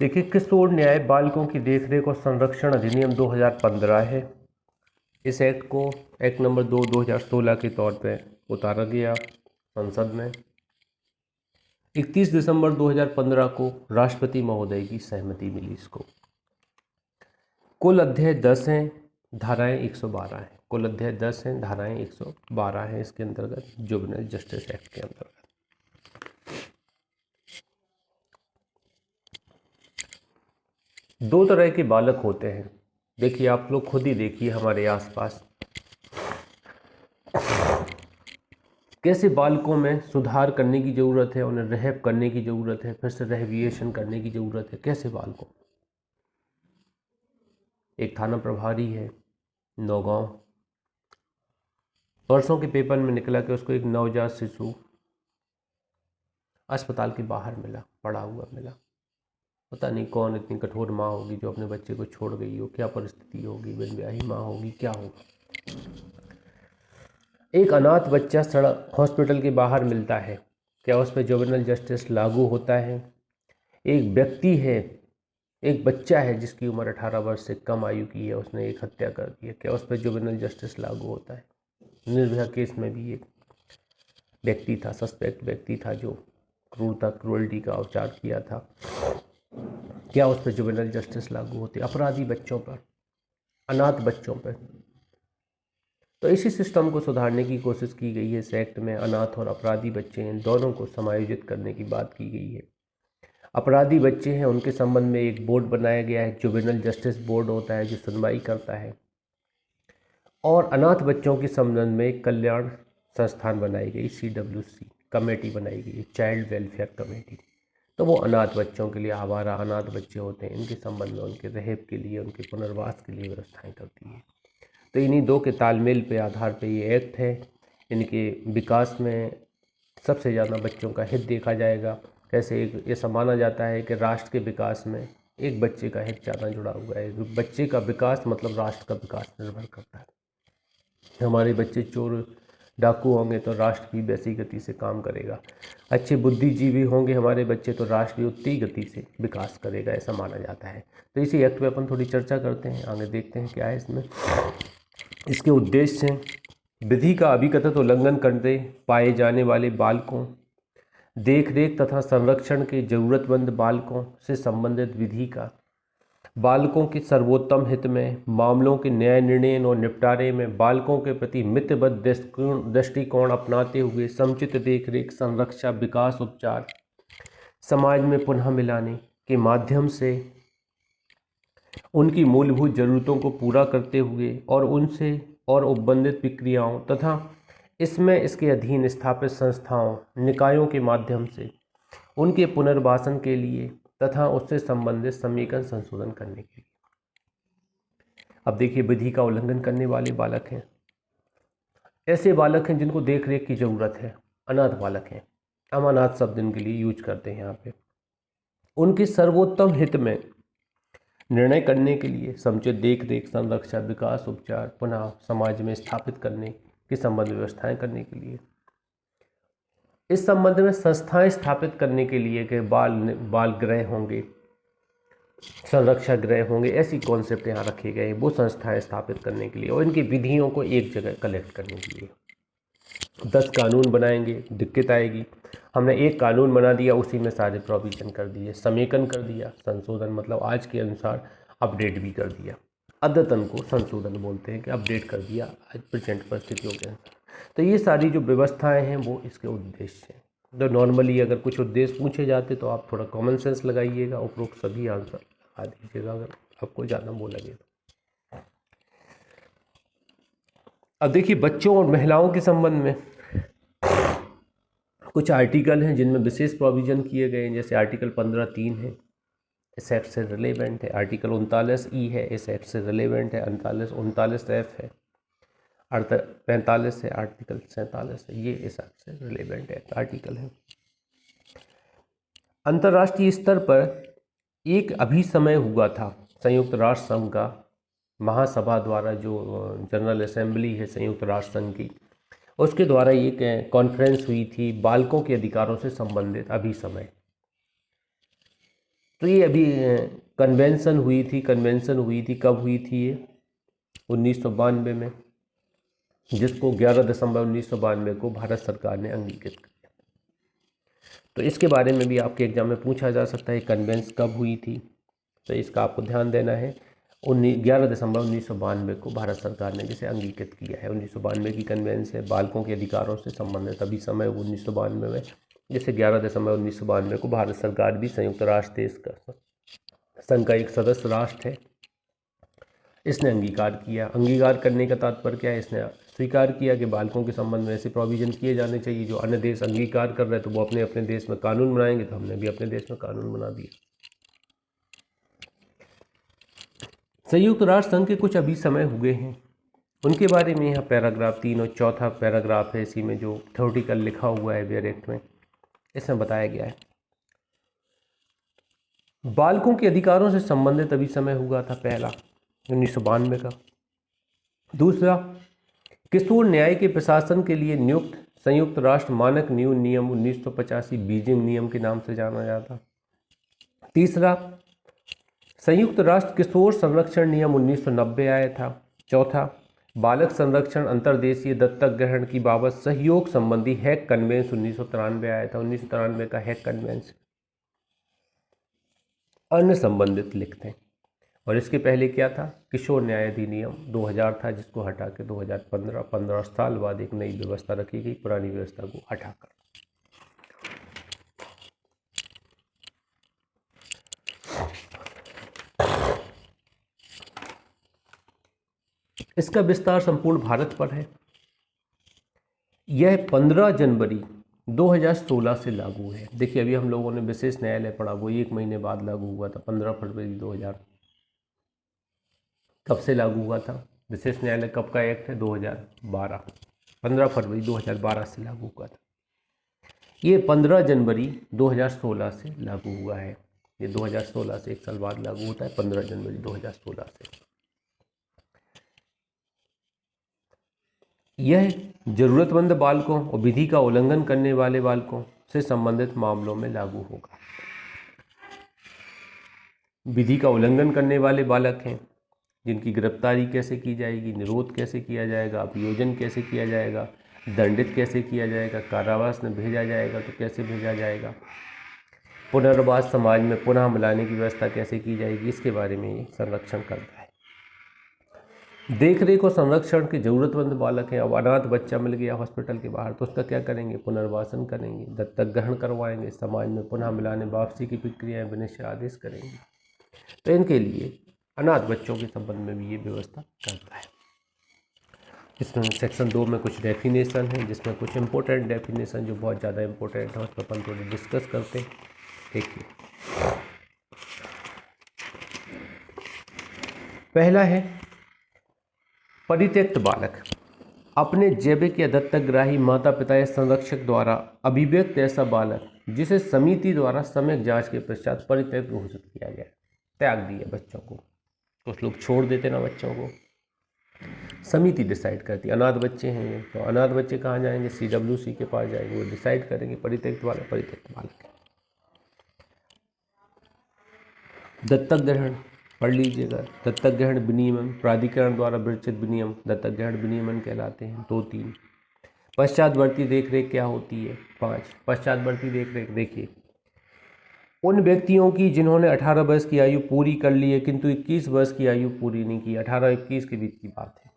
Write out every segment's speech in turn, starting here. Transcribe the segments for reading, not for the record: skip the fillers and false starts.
देखिए, किशोर न्याय बालकों की देखरेख और संरक्षण अधिनियम 2015 है। इस एक्ट को एक्ट नंबर 2016 के तौर पे उतारा गया संसद में। 31 दिसंबर 2015 को राष्ट्रपति महोदय की सहमति मिली इसको। कुल अध्याय 10 हैं, धाराएं 112 हैं। कुल अध्याय 10 हैं, धाराएं 112 हैं इसके अंतर्गत, जुवेनाइल जस्टिस एक्ट के अंतर्गत। दो तरह के बालक होते हैं। देखिए, आप लोग खुद ही देखिए हमारे आसपास कैसे बालकों में सुधार करने की ज़रूरत है, उन्हें रिहैब करने की ज़रूरत है, फिर से रिहैबिलिटेशन करने की ज़रूरत है। कैसे बालकों, एक थाना प्रभारी है नौगांव, परसों के पेपर में निकला कि उसको एक नवजात शिशु अस्पताल के बाहर मिला, पड़ा हुआ मिला। पता नहीं कौन इतनी कठोर माँ होगी जो अपने बच्चे को छोड़ गई हो, क्या परिस्थिति होगी, बिनब्याही माँ होगी, क्या होगा। एक अनाथ बच्चा सड़क हॉस्पिटल के बाहर मिलता है, क्या उस पर जुवेनाइल जस्टिस लागू होता है? एक व्यक्ति है, एक बच्चा है जिसकी उम्र 18 वर्ष से कम आयु की है, उसने एक हत्या कर दी है, क्या उस पर जुवेनाइल जस्टिस लागू होता है? निर्भया केस में भी एक व्यक्ति था, सस्पेक्ट व्यक्ति था जो क्रूरल्टी का अवचार किया था, क्या उस पर जुवेनाइल जस्टिस लागू होती? अपराधी बच्चों पर, अनाथ बच्चों पर। तो इसी सिस्टम को सुधारने की कोशिश की गई है इस एक्ट में। अनाथ और अपराधी बच्चे हैं, दोनों को समायोजित करने की बात की गई है। अपराधी बच्चे हैं, उनके संबंध में एक बोर्ड बनाया गया है, जुवेनाइल जस्टिस बोर्ड होता है जो सुनवाई करता है। और अनाथ बच्चों के संबंध में एक कल्याण संस्थान बनाई गई, CWC कमेटी बनाई गई, चाइल्ड वेलफेयर कमेटी। तो वो अनाथ बच्चों के लिए, आवारा अनाथ बच्चे होते हैं, इनके संबंध में उनके रिहैब के लिए, उनके पुनर्वास के लिए व्यवस्थाएं करती है। तो इन्हीं दो के तालमेल पे आधार पे ये एक्ट है। इनके विकास में सबसे ज़्यादा बच्चों का हित देखा जाएगा। कैसे एक ऐसा माना जाता है कि राष्ट्र के विकास में एक बच्चे का हित ज़्यादा जुड़ा हुआ है। बच्चे का विकास मतलब राष्ट्र का विकास निर्भर करता है। हमारे बच्चे चोर डाकू होंगे तो राष्ट्र भी वैसी गति से काम करेगा। अच्छे बुद्धिजीवी होंगे हमारे बच्चे तो राष्ट्र भी उतनी गति से विकास करेगा, ऐसा माना जाता है। तो इसी एक्ट पे अपन थोड़ी चर्चा करते हैं, आगे देखते हैं क्या है इसमें। इसके उद्देश्य हैं, विधि का अभिकथित उल्लंघन करते पाए जाने वाले बालकों, देखरेख तथा संरक्षण के जरूरतमंद बालकों से संबंधित विधि का बालकों के सर्वोत्तम हित में, मामलों के न्याय निर्णय और निपटारे में बालकों के प्रति मितव्यत दृष्टिकोण अपनाते हुए समुचित देखरेख, संरक्षा, विकास, उपचार, समाज में पुनः मिलाने के माध्यम से उनकी मूलभूत जरूरतों को पूरा करते हुए और उनसे और उपबंधित प्रक्रियाओं तथा इसमें इसके अधीन स्थापित संस्थाओं, निकायों के माध्यम से उनके पुनर्वासन के लिए तथा उससे संबंधित समीकरण संशोधन करने के लिए। अब देखिए, विधि का उल्लंघन करने वाले बालक हैं, ऐसे बालक हैं जिनको देख रेख की जरूरत है, अनाथ बालक हैं। हम अनाथ शब्द इनके लिए यूज करते हैं यहाँ पे। उनके सर्वोत्तम हित में निर्णय करने के लिए समुचित देख रेख, संरक्षा, विकास, उपचार, पुनः समाज में स्थापित करने के संबंध व्यवस्थाएं करने के लिए, इस संबंध में संस्थाएं स्थापित करने के लिए कि बाल गृह होंगे, संरक्षा गृह होंगे, ऐसी कॉन्सेप्ट यहाँ रखे गए हैं। वो संस्थाएं स्थापित करने के लिए और इनकी विधियों को एक जगह कलेक्ट करने के लिए 10 कानून बनाएंगे, दिक्कत आएगी। हमने एक कानून बना दिया, उसी में सारे प्रोविजन कर दिए, समेकन कर दिया, संशोधन मतलब आज के अनुसार अपडेट भी कर दिया। अद्यतन को संशोधन बोलते हैं कि अपडेट कर दिया आज प्रेजेंट परिस्थितियों के अनुसार। तो ये सारी जो व्यवस्थाएं हैं वो इसके उद्देश्य हैं। तो नॉर्मली अगर कुछ उद्देश्य पूछे जाते तो आप थोड़ा कॉमन सेंस लगाइएगा, उपरोक्त सभी आंसर लगा दीजिएगा अगर आपको ज़्यादा वो लगे तो। अब देखिए, बच्चों और महिलाओं के संबंध में कुछ आर्टिकल हैं जिनमें विशेष प्रोविज़न किए गए हैं। जैसे आर्टिकल 15(3) है, इस एक्ट से रिलेवेंट है। आर्टिकल 39(E) है, इस एक्ट से रिलेवेंट है। 39(F) है, 45 है, आर्टिकल 47 है, ये इस एक्ट से रिलेवेंट है आर्टिकल है। अंतर्राष्ट्रीय स्तर पर एक अभी समय हुआ था, संयुक्त राष्ट्र संघ का महासभा द्वारा, जो जनरल असेंबली है संयुक्त राष्ट्र संघ की, उसके द्वारा एक कॉन्फ्रेंस हुई थी बालकों के अधिकारों से संबंधित अभी समय, तो ये अभी कन्वेंशन हुई थी। कब हुई थी ये? 1992 में, जिसको 11 दिसंबर 1992 को भारत सरकार ने अंगीकृत किया। तो इसके बारे में भी आपके एग्जाम में पूछा जा सकता है, कन्वेंस कब हुई थी, तो इसका आपको ध्यान देना है। 11 दिसंबर 1992 को भारत सरकार ने जिसे अंगीकृत किया है। 1992 की कन्वेंस है, बालकों के अधिकारों से संबंधित अभी समय 1992 में, जैसे 11 दिसंबर 1992 को भारत सरकार भी संयुक्त राष्ट्र देश का संघ का एक सदस्य राष्ट्र है, इसने अंगीकार किया। अंगीकार करने का तात्पर्य क्या है? इसने स्वीकार किया कि बालकों के संबंध में ऐसे प्रोविजन किए जाने चाहिए जो अन्य देश अंगीकार कर रहे हैं, तो वो अपने अपने देश में कानून बनाएंगे, तो हमने भी अपने देश में कानून बना दिया। संयुक्त राष्ट्र संघ के कुछ अभी समय हुए हैं, उनके बारे में यहाँ पैराग्राफ 3 और चौथा पैराग्राफ है इसी में, जो थ्योरेटिकल लिखा हुआ है वेयर एक्ट में, इसमें बताया गया है। बालकों के अधिकारों से संबंधित अभी समय हुआ था पहला 1992 का। दूसरा, किशोर न्याय के प्रशासन के लिए नियुक्त संयुक्त राष्ट्र मानक नियम 1985 बीजिंग नियम के नाम से जाना जाता। तीसरा, संयुक्त राष्ट्र किशोर संरक्षण नियम 1990 आया था। चौथा, बालक संरक्षण अंतर्देशीय दत्तक ग्रहण की बाबत सहयोग संबंधी हैग कन्वेंस 1993 आया था। 1993 का हैग कन्वेंस। अन्य संबंधित लिखते हैं। और इसके पहले क्या था? किशोर न्याय अधिनियम 2000 था, जिसको हटा के 2015 15 साल बाद एक नई व्यवस्था रखी गई, पुरानी व्यवस्था को हटाकर। इसका विस्तार संपूर्ण भारत पर है। यह 15 जनवरी 2016 से लागू है। देखिए, अभी हम लोगों ने विशेष न्यायालय पढ़ा, वो 1 महीने बाद लागू हुआ था, 15 फरवरी 2000। कब से लागू हुआ था? विशेष न्यायालय कब का एक्ट है? 2012, 15 फरवरी 2012 से लागू हुआ था। ये 15 जनवरी 2016 से लागू हुआ है। ये 2016 से 1 साल बाद लागू होता है, 15 जनवरी 2016 से। यह जरूरतमंद बालकों और विधि का उल्लंघन करने वाले बालकों से संबंधित मामलों में लागू होगा। विधि का उल्लंघन करने वाले बालक हैं, जिनकी गिरफ्तारी कैसे की जाएगी, निरोध कैसे किया जाएगा, अभियोजन कैसे किया जाएगा, दंडित कैसे किया जाएगा, कारावास में भेजा जाएगा तो कैसे भेजा जाएगा, पुनर्वास समाज में पुनः मिलाने की व्यवस्था कैसे की जाएगी, इसके बारे में ये संरक्षण करता है। देख रेख और संरक्षण के जरूरतमंद बालक हैं। अब अनाथ बच्चा मिल गया हॉस्पिटल के बाहर, तो उसका क्या करेंगे? पुनर्वासन करेंगे, दत्तक ग्रहण करवाएंगे, समाज में पुनः मिलाने वापसी की प्रक्रियाएं विनिश्चय आदेश करेंगे। तो इनके लिए अनाथ बच्चों के संबंध में भी ये व्यवस्था करता है। इसमें सेक्शन 2 में कुछ डेफिनेशन है, जिसमें कुछ इंपॉर्टेंट डेफिनेशन जो बहुत ज़्यादा इंपॉर्टेंट है, उस पर अपन थोड़ी डिस्कस करते हैं। देखिए, पहला है परित्यक्त बालक। अपने जैविक या दत्तकग्राही माता पिता या संरक्षक द्वारा अभिव्यक्त ऐसा बालक जिसे समिति द्वारा सम्यक जांच के पश्चात परित्यक्त घोषित किया गया, त्याग दिया बच्चों को। कुछ लोग छोड़ देते ना बच्चों को, समिति डिसाइड करती। अनाथ बच्चे हैं ये, तो अनाथ बच्चे कहाँ जाएंगे? CWC के पास जाएंगे, वो डिसाइड करेंगे परित्यक्त बालक। दत्तक ग्रहण पढ़ लीजिएगा। दत्तक ग्रहण विनियमन प्राधिकरण द्वारा विरचित विनियम दत्तक ग्रहण विनियमन कहलाते हैं। 2-3 पश्चातवर्ती देखरेख क्या होती है? 5 पश्चातवर्ती देखरेख। देखिए, उन व्यक्तियों की जिन्होंने 18 वर्ष की आयु पूरी कर ली है किंतु 21 वर्ष की आयु पूरी नहीं की, 18-21 के बीच की बात है,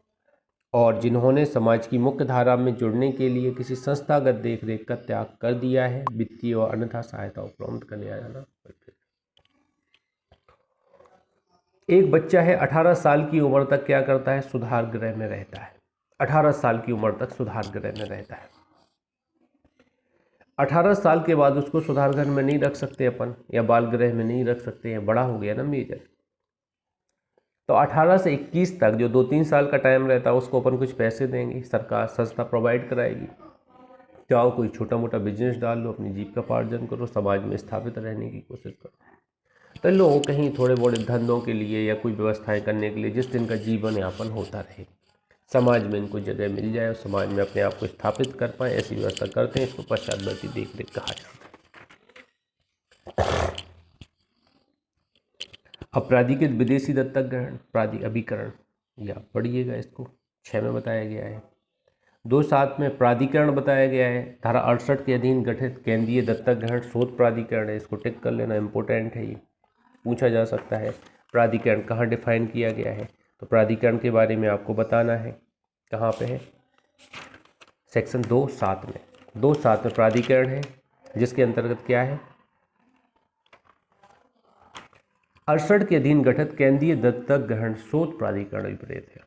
और जिन्होंने समाज की मुख्य धारा में जुड़ने के लिए किसी संस्थागत देखरेख का त्याग कर दिया है, वित्तीय और अन्यथा सहायता उपलब्ध करने जाना। एक बच्चा है 18 साल की उम्र तक क्या करता है? सुधार गृह में रहता है। 18 साल की उम्र तक सुधार गृह में रहता है। 18 साल के बाद उसको सुधार गृह में नहीं रख सकते अपन, या बाल गृह में नहीं रख सकते हैं, बड़ा हो गया ना मेजर। तो 18 से 21 तक जो 2-3 साल का टाइम रहता है, उसको अपन कुछ पैसे देंगे, सरकार संस्था प्रोवाइड कराएगी। चाहो कोई छोटा मोटा बिजनेस डाल लो, अपनी जीविकोपार्जन करो, समाज में स्थापित रहने की कोशिश करो। तो लोग कहीं थोड़े बड़े धंधों के लिए या कोई व्यवस्थाएं करने के लिए, जिस दिन का जीवन यापन होता रहे, समाज में इनको जगह मिल जाए और समाज में अपने आप को स्थापित कर पाए, ऐसी व्यवस्था करते हैं। इसको पश्चातवर्ती देखरेख कहा जाता है। अपराधिकृत विदेशी दत्तक ग्रहण, अभिकरण, या पढ़िएगा इसको, 6 में बताया गया है। 2.7 में प्राधिकरण बताया गया है। धारा 68 के अधीन गठित केंद्रीय दत्तक ग्रहण शोध प्राधिकरण है, इसको टिक कर लेना, इंपॉर्टेंट है, ये पूछा जा सकता है। प्राधिकरण कहाँ डिफाइन किया गया है, तो प्राधिकरण के बारे में आपको बताना है। कहाँ पे है, सेक्शन 2.7 में। 2.7 में प्राधिकरण है, जिसके अंतर्गत क्या है, 68 के अधीन गठित केंद्रीय दत्तक ग्रहण शोध प्राधिकरण विपरीत है।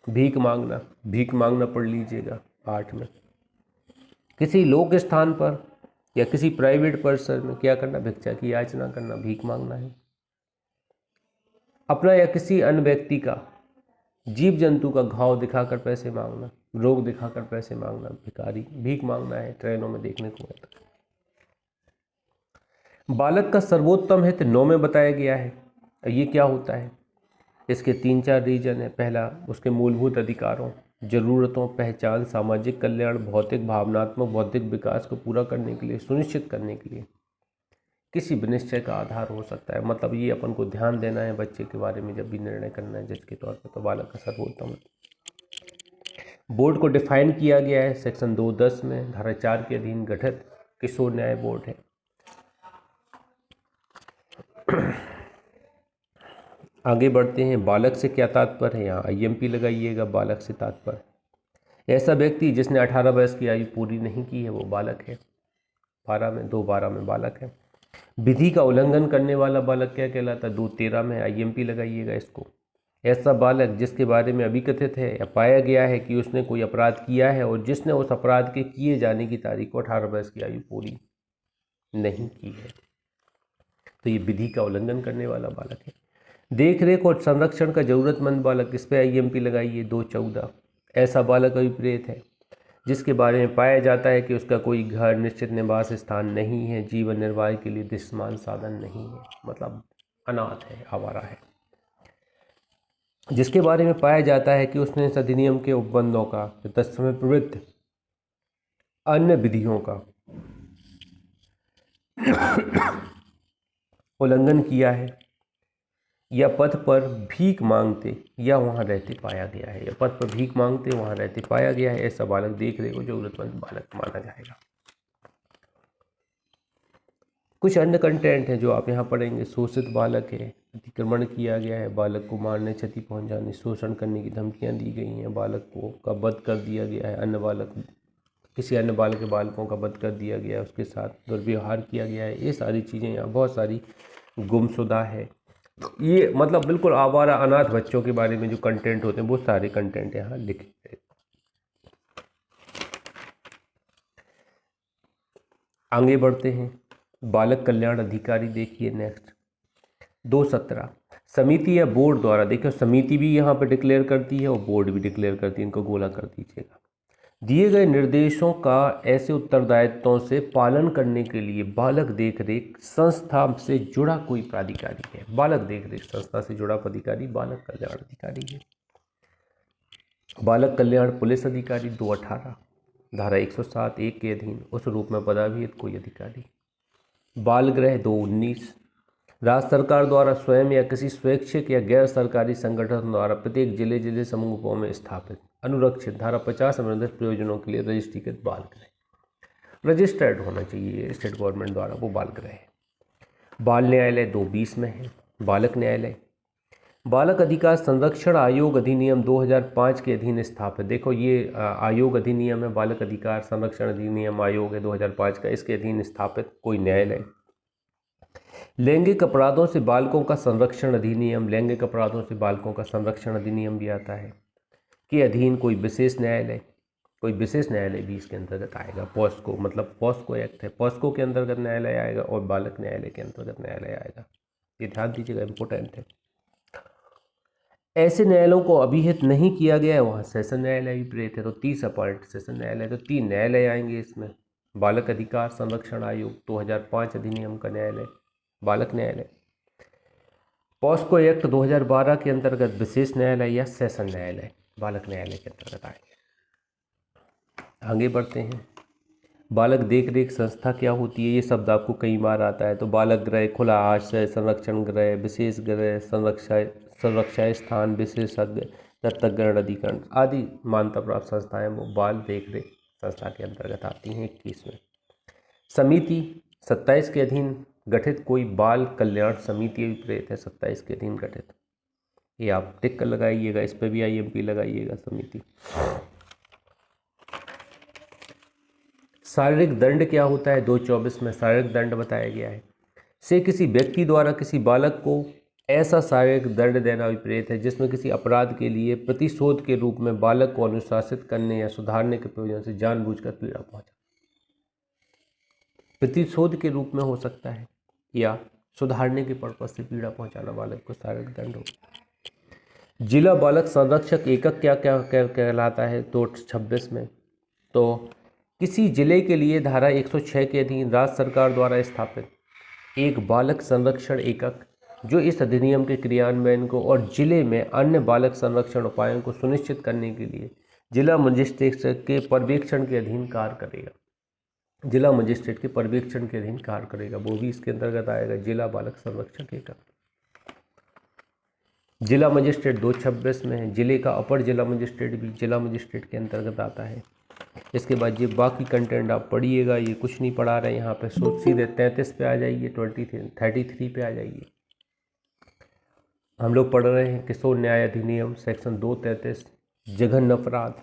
भीख मांगना पढ़ लीजिएगा 8 में। किसी लोक स्थान पर या किसी प्राइवेट पर्सन में क्या करना, भिक्षा की याचना करना, भीख मांगना है। अपना या किसी अन्य व्यक्ति का, जीव जंतु का घाव दिखाकर पैसे मांगना, रोग दिखाकर पैसे मांगना, भिखारी, भीख मांगना है, ट्रेनों में देखने को मिलता है। बालक का सर्वोत्तम हित 9 में बताया गया है। ये क्या होता है, इसके 3-4 रीजन है। पहला, उसके मूलभूत अधिकारों, जरूरतों, पहचान, सामाजिक कल्याण, भौतिक, भावनात्मक, बौद्धिक विकास को पूरा करने के लिए, सुनिश्चित करने के लिए किसी भी निश्चय का आधार हो सकता है। मतलब ये अपन को ध्यान देना है बच्चे के बारे में जब भी निर्णय करना है जज के तौर पर, तो बालक का सर्वोत्तम है। बोर्ड को डिफाइन किया गया है सेक्शन 2.10 में, धारा 4 के अधीन गठित किशोर न्याय बोर्ड है। आगे बढ़ते हैं। बालक से क्या तात्पर्य है, यहाँ IMP लगाइएगा। बालक से तात्पर्य ऐसा व्यक्ति जिसने 18 वर्ष की आयु पूरी नहीं की है, वो बालक है। 2.12 में बालक है। विधि का उल्लंघन करने वाला बालक क्या कहलाता है, 2.13 में IMP लगाइएगा इसको। ऐसा बालक जिसके बारे में अभिकथित है या पाया गया है कि उसने कोई अपराध किया है और जिसने उस अपराध के किए जाने की तारीख को 18 वर्ष की आयु पूरी नहीं की है, तो ये विधि का उल्लंघन करने वाला बालक है। देख रेख और संरक्षण का जरूरतमंद बालक, इस पर IMP लगाइए 2.14। ऐसा बालक अभिप्रेत है जिसके बारे में पाया जाता है कि उसका कोई घर, निश्चित निवास स्थान नहीं है, जीवन निर्वाह के लिए दृश्यमान साधन नहीं है, मतलब अनाथ है, आवारा है। जिसके बारे में पाया जाता है कि उसने इस अधिनियम के उपबंधों का तत्समय प्रवृत्त अन्य विधियों का उल्लंघन किया है या पथ पर भीख मांगते या वहाँ रहते पाया गया है, या पथ पर भीख मांगते वहाँ रहते पाया गया है, ऐसा बालक देख रेख को जरूरतमंद बालक माना जाएगा। कुछ अन्य कंटेंट है जो आप यहाँ पढ़ेंगे। शोषित बालक है, अतिक्रमण किया गया है, बालक को मारने, क्षति पहुँचाने, शोषण करने की धमकियाँ दी गई हैं, बालक को का वध कर दिया गया है, किसी अन्य बालक के बालकों का वध कर दिया गया है, उसके साथ दुर्व्यवहार किया गया है, ये सारी चीज़ें यहाँ बहुत सारी, गुमशुदा है। ये मतलब बिल्कुल आवारा अनाथ बच्चों के बारे में जो कंटेंट होते हैं वो सारे कंटेंट यहाँ लिखे गए। आगे बढ़ते हैं। बालक कल्याण अधिकारी देखिए नेक्स्ट 2.17। समिति या बोर्ड द्वारा, देखिए समिति भी यहाँ पर डिक्लेयर करती है और बोर्ड भी डिक्लेयर करती है, इनको गोला कर दीजिएगा। दिए गए निर्देशों का ऐसे उत्तरदायित्वों से पालन करने के लिए बालक देखरेख संस्था से जुड़ा कोई प्राधिकारी है। बालक देखरेख संस्था से जुड़ा प्राधिकारी बालक कल्याण अधिकारी है। बालक कल्याण पुलिस अधिकारी 2.18 धारा 107(1) के अधीन उस रूप में पदाभिहित कोई अधिकारी। बाल गृह 2.19 राज्य सरकार द्वारा स्वयं या किसी स्वैच्छिक या गैर सरकारी संगठन द्वारा प्रत्येक जिले समूहों में स्थापित अनुरक्षित धारा 50 संबंधित प्रयोजनों के लिए रजिस्ट्रीकृत बाल गृह, रजिस्टर्ड होना चाहिए स्टेट गवर्नमेंट द्वारा, वो बाल गृह है। बाल न्यायालय 2.20 में है। बालक न्यायालय बालक अधिकार संरक्षण आयोग अधिनियम 2005 के अधीन स्थापित, देखो ये आयोग अधिनियम है, बालक अधिकार संरक्षण अधिनियम आयोग है 2005 का, इसके अधीन स्थापित कोई न्यायालय। लैंगिक अपराधों से बालकों का संरक्षण अधिनियम, लैंगिक अपराधों से बालकों का संरक्षण अधिनियम भी आता है, के अधीन कोई विशेष न्यायालय भी इसके अंतर्गत आएगा। पॉस्को मतलब पॉस्को एक्ट है, पॉस्को के अंतर्गत न्यायालय आएगा और बालक न्यायालय के अंतर्गत न्यायालय आएगा, ये ध्यान दीजिएगा, इंपॉर्टेंट है। ऐसे न्यायालयों को अभिहित नहीं किया गया है वहाँ सेशन न्यायालय भी प्रेरित है, तो 30 अपॉइंट सेशन न्यायालय, तो 3 न्यायालय आएंगे इसमें। बालक अधिकार संरक्षण आयोग 2005 अधिनियम का न्यायालय बालक न्यायालय, पॉस्को एक्ट 2012 के अंतर्गत विशेष न्यायालय या सेशन न्यायालय बालक न्यायालय के अंतर्गत आएंगे। आगे बढ़ते हैं। बालक देख रेख संस्था क्या होती है, ये शब्द आपको कई बार आता है। तो बालक गृह, खुला आश्रय, संरक्षण गृह, विशेष गृह, संरक्षा स्थान, विशेषज्ञ, दत्तक ग्रहण अधिकरण आदि मान्यता प्राप्त संस्थाएं वो बाल देख रेख संस्था के अंतर्गत आती हैं। 21 समिति 27 के अधीन गठित कोई बाल कल्याण समिति अभिप्रेत है, 27 के अधीन गठित, ये आप टिक कर लगाइएगा, इस पर भी IMP लगाइएगा। समिति शारीरिक दंड क्या होता है, 224 में शारीरिक दंड बताया गया है। से किसी व्यक्ति द्वारा किसी बालक को ऐसा शारीरिक दंड देना अभिप्रेत है जिसमें किसी अपराध के लिए प्रतिशोध के रूप में बालक को अनुशासित करने या सुधारने के प्रयोजन से जानबूझकर पीड़ा पहुंचा। प्रतिशोध के रूप में हो सकता है या सुधारने के पर्पज से पीड़ा पहुंचाना बालक को शारीरिक दंड हो। जिला बालक संरक्षक एकक क्या क्या कहलाता है, तो 26 में तो किसी जिले के लिए धारा 106 के अधीन राज्य सरकार द्वारा स्थापित एक बालक संरक्षण एकक जो इस अधिनियम के क्रियान्वयन को और जिले में अन्य बालक संरक्षण उपायों को सुनिश्चित करने के लिए जिला मजिस्ट्रेट के पर्यवेक्षण के अधीन कार्य करेगा। जिला मजिस्ट्रेट के पर्यवेक्षण के अधीन कार्य करेगा, वो भी इसके अंतर्गत आएगा, जिला बालक संरक्षक एकक। जिला मजिस्ट्रेट 226 में है। जिले का अपर जिला मजिस्ट्रेट भी जिला मजिस्ट्रेट के अंतर्गत आता है। इसके बाद ये बाकी कंटेंट आप पढ़िएगा, ये कुछ नहीं पढ़ा रहे यहाँ पे, सीधे 33 पे आ जाइए, 33 पे आ जाइए। हम लोग पढ़ रहे हैं किशोर न्याय अधिनियम सेक्शन 233 जघन्य अपराध।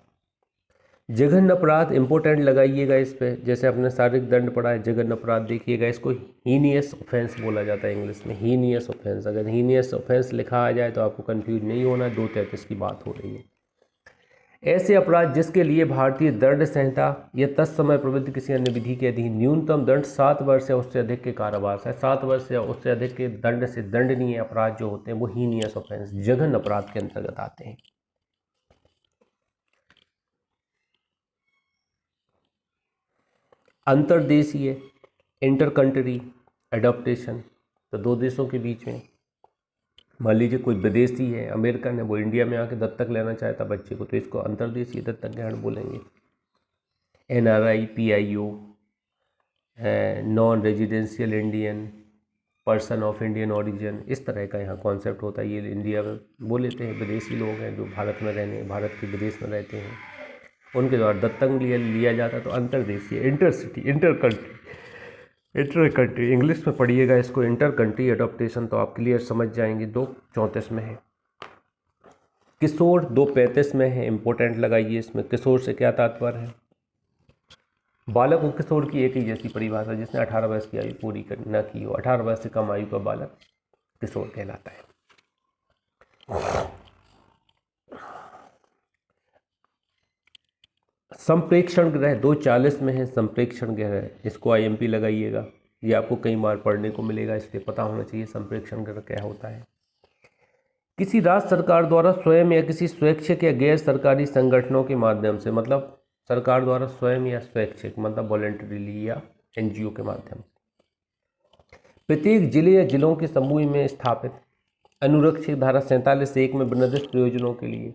जघन्य अपराध इंपोर्टेंट लगाइएगा इस पे, जैसे अपने शारीरिक दंड पढ़ा है, जघन्य अपराध देखिएगा, इसको हीनियस ऑफेंस बोला जाता है इंग्लिश में, हीनियस ऑफेंस। अगर हीनियस ऑफेंस लिखा आ जाए तो आपको कंफ्यूज नहीं होना, 233 की बात हो रही है। ऐसे अपराध जिसके लिए भारतीय दंड संहिता या तत्समय प्रवृत्ति किसी अन्य विधि के अधीन न्यूनतम दंड 7 वर्ष या उससे अधिक के कारावास है। 7 वर्ष या उससे अधिक के दंड से दंडनीय अपराध जो होते हैं वो हीनियस ऑफेंस जघन्य अपराध के अंतर्गत आते हैं। अंतर्देशीय इंटर कंट्री एडॉप्टेशन, तो दो देशों के बीच में, मान लीजिए कोई विदेशी है, अमेरिकन है, वो इंडिया में आके दत्तक लेना चाहता बच्चे को, तो इसको अंतर्देशीय दत्तक ग्रहण बोलेंगे। NRI, PIO, non residential Indian person of Indian origin, इस तरह का यहाँ कॉन्सेप्ट होता है। ये इंडिया में वो लेते हैं, विदेशी लोग हैं जो भारत के विदेश में रहते हैं, उनके द्वारा दत्तक लिया जाता है। तो अंतर्देशीय, इंटरसिटी, इंटर कंट्री इंग्लिश में पढ़िएगा इसको, इंटर कंट्री एडॉप्टेशन, तो आप क्लियर समझ जाएंगे। 234 में है। किशोर 235 में है, इंपॉर्टेंट लगाइए इसमें। किशोर से क्या तात्पर्य है, बालक और किशोर की एक ही जैसी परिभाषा, जिसने 18 वर्ष की आयु पूरी न की हो। 18 वर्ष से कम आयु का बालक किशोर कहलाता है। संप्रेक्षण ग्रह 240 में है। संप्रेक्षण ग्रह, इसको IMP लगाइएगा, ये आपको कई बार पढ़ने को मिलेगा, इसलिए पता होना चाहिए संप्रेक्षण ग्रह क्या होता है। किसी राज्य सरकार द्वारा स्वयं या किसी स्वैच्छिक या गैर सरकारी संगठनों के माध्यम से, मतलब सरकार द्वारा स्वयं या स्वैच्छिक मतलब वॉलंटरीली या NGO के माध्यम से प्रत्येक जिले या जिलों के समूह में स्थापित अनुरक्षित धारा 47(1) में निर्दिष्ट प्रयोजनों के लिए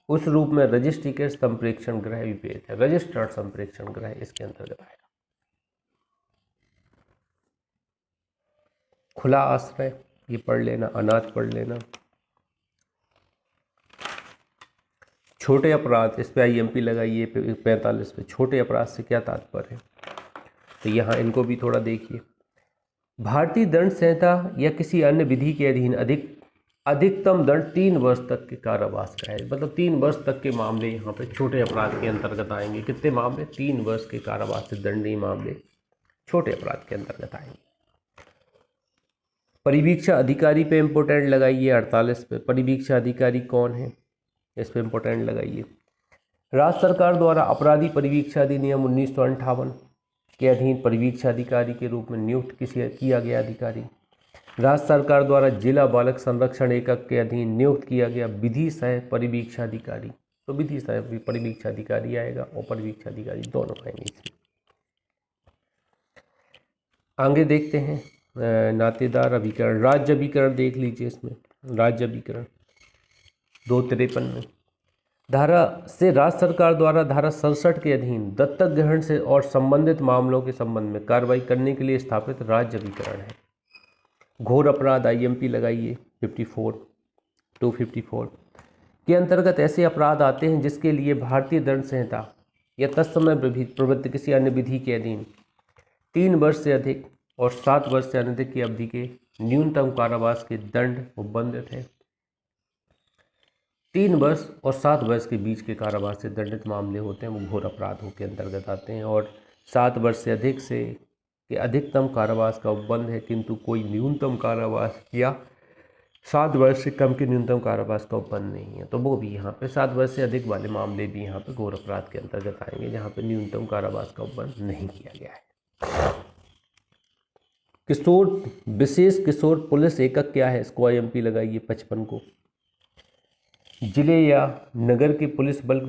उस रूप में रजिस्ट्रीकृत संप्रेक्षण ग्रह विभेद है। रजिस्टर्ड संप्रेक्षण ग्रह इसके अंतर्गत आएगा। खुला आश्रय, ये पढ़ लेना, अनाथ पढ़ लेना। छोटे अपराध, इस पे IMP लगाइए 45 पे। छोटे अपराध से क्या तात्पर्य है, तो यहाँ इनको भी थोड़ा देखिए। भारतीय दंड संहिता या किसी अन्य विधि के अधीन अधिकतम दंड 3 वर्ष तक के कारावास का है, मतलब 3 वर्ष तक के मामले यहाँ पे छोटे अपराध के अंतर्गत आएंगे। कितने मामले, 3 वर्ष के कारावास से दंडनीय मामले छोटे अपराध के अंतर्गत आएंगे। परिवीक्षा अधिकारी पे इम्पोर्टेंट लगाइए 48 पे। परिवीक्षा अधिकारी कौन है, इस पे इम्पोर्टेंट लगाइए। राज्य सरकार द्वारा अपराधी परिवीक्षा अधिनियम 1958 के अधीन परिवीक्षा अधिकारी के रूप में नियुक्त किया गया अधिकारी। राज्य सरकार द्वारा जिला बालक संरक्षण एकक के अधीन नियुक्त किया गया विधि सह परिवीक्षा अधिकारी, तो विधि सह परिवीक्षा अधिकारी आएगा और परिवीक्षा अधिकारी दोनों आएंगे इसमें। आगे देखते हैं नातेदार अभिकरण, राज्य अभिकरण देख लीजिए इसमें। राज्य अभिकरण 253 में धारा से राज्य सरकार द्वारा धारा 67 के अधीन दत्तक ग्रहण से और संबंधित मामलों के संबंध में कार्रवाई करने के लिए स्थापित राज्य अभिकरण है। घोर अपराध IMP लगाइए 254 के अंतर्गत ऐसे अपराध आते हैं जिसके लिए भारतीय दंड संहिता या तत्समय प्रवृत्ति किसी अन्य विधि के अधीन 3 वर्ष से अधिक और 7 वर्ष से अनधिक की अवधि के न्यूनतम कारावास के दंड उपबंधित है। 3 वर्ष और 7 वर्ष के बीच के कारावास से दंडित मामले होते हैं वो घोर अपराधों के अंतर्गत आते हैं, और 7 वर्ष से अधिक से के अधिकतम कारावास का उपबंध है, किंतु कोई न्यूनतम कारावास या 7 वर्ष से कम के न्यूनतम कारावास का उपबंध नहीं है। तो वो भी यहाँ पे 7 वर्ष से अधिक वाले मामले भी यहाँ पे घोर अपराध के अंतर्गत आएंगे, जहाँ पे न्यूनतम कारावास का उपबंध नहीं किया गया है। विशेष किशोर पुलिस एकक क्या है? इसको IMP लगाइए 55 को। जिले या नगर के पुलिस बल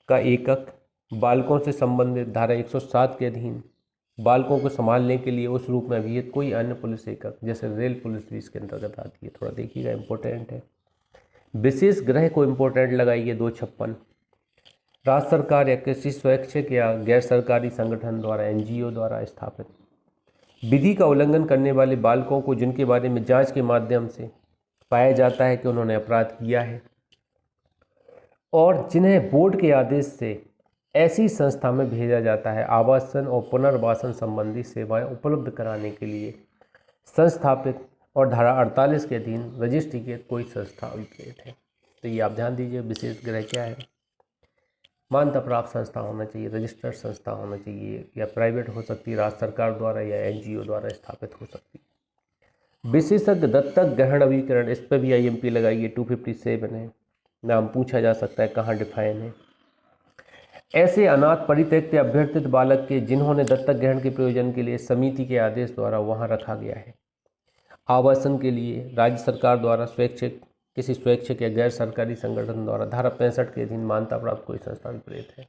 का एकक बालकों से संबंधित धारा 107 के अधीन बालकों को संभालने के लिए उस रूप में अभिहित कोई अन्य पुलिस एकक, जैसे रेल पुलिस भी इसके अंतर्गत आती है। थोड़ा देखिएगा, इंपॉर्टेंट है। विशेष गृह को इंपॉर्टेंट लगाइए 256। राज्य सरकार या किसी स्वैच्छिक या गैर सरकारी संगठन द्वारा NGO द्वारा स्थापित विधि का उल्लंघन करने वाले बालकों को जिनके बारे में जांच के माध्यम से पाया जाता है कि उन्होंने अपराध किया है और जिन्हें बोर्ड के आदेश से ऐसी संस्था में भेजा जाता है, आवासन और पुनर्वासन संबंधी सेवाएं उपलब्ध कराने के लिए संस्थापित और धारा 48 के अधीन रजिस्ट्री के कोई संस्था अभिप्रेत है। तो ये आप ध्यान दीजिए, विशेष गृह क्या है? मान्यता प्राप्त संस्था होना चाहिए, रजिस्टर्ड संस्था होना चाहिए, या प्राइवेट हो सकती है, राज्य सरकार द्वारा या NGO द्वारा स्थापित हो सकती है। विशेषज्ञ दत्तक ग्रहण अभिकरण, इस पर भी IMP लगाइए 257 है। नाम पूछा जा सकता है, कहाँ डिफाइन है? ऐसे अनाथ परित्यक्त या अभ्यर्थित बालक के जिन्होंने दत्तक ग्रहण के प्रयोजन के लिए समिति के आदेश द्वारा वहां रखा गया है। आवासन के लिए राज्य सरकार द्वारा किसी स्वैच्छिक या गैर सरकारी संगठन द्वारा धारा 65 के अधीन मान्यता प्राप्त कोई संस्था विपरीत है।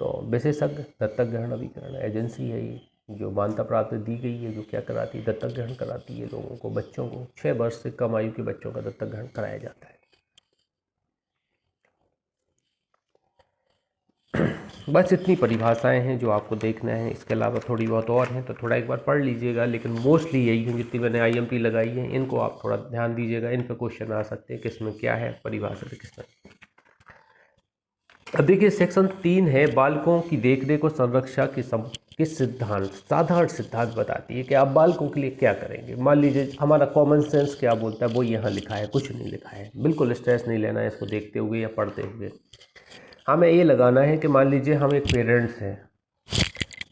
तो विशेषज्ञ दत्तक ग्रहण अभिकरण एजेंसी है ये, जो मान्यता प्राप्त दी गई है, जो क्या कराती है? दत्तक ग्रहण कराती है लोगों को, बच्चों को। 6 वर्ष से कम आयु के बच्चों का दत्तक ग्रहण कराया जाता है। बस इतनी परिभाषाएं हैं जो आपको देखना है, इसके अलावा थोड़ी बहुत और हैं, तो थोड़ा एक बार पढ़ लीजिएगा, लेकिन मोस्टली यही हैं जितनी मैंने IMP लगाई है, इनको आप थोड़ा ध्यान दीजिएगा। इन पर क्वेश्चन आ सकते हैं, किसमें क्या है परिभाषा से किसमें। अब देखिए सेक्शन 3 है, बालकों की देखरेख और संरक्षा के सिद्धांत। साधारण सिद्धांत बताती है कि आप बालकों के लिए क्या करेंगे। मान लीजिए हमारा कॉमन सेंस क्या बोलता है, वो यहाँ लिखा है, कुछ नहीं लिखा है। बिल्कुल स्ट्रेस नहीं लेना है इसको देखते हुए या पढ़ते हुए। हमें ये लगाना है कि मान लीजिए हम एक पेरेंट्स हैं,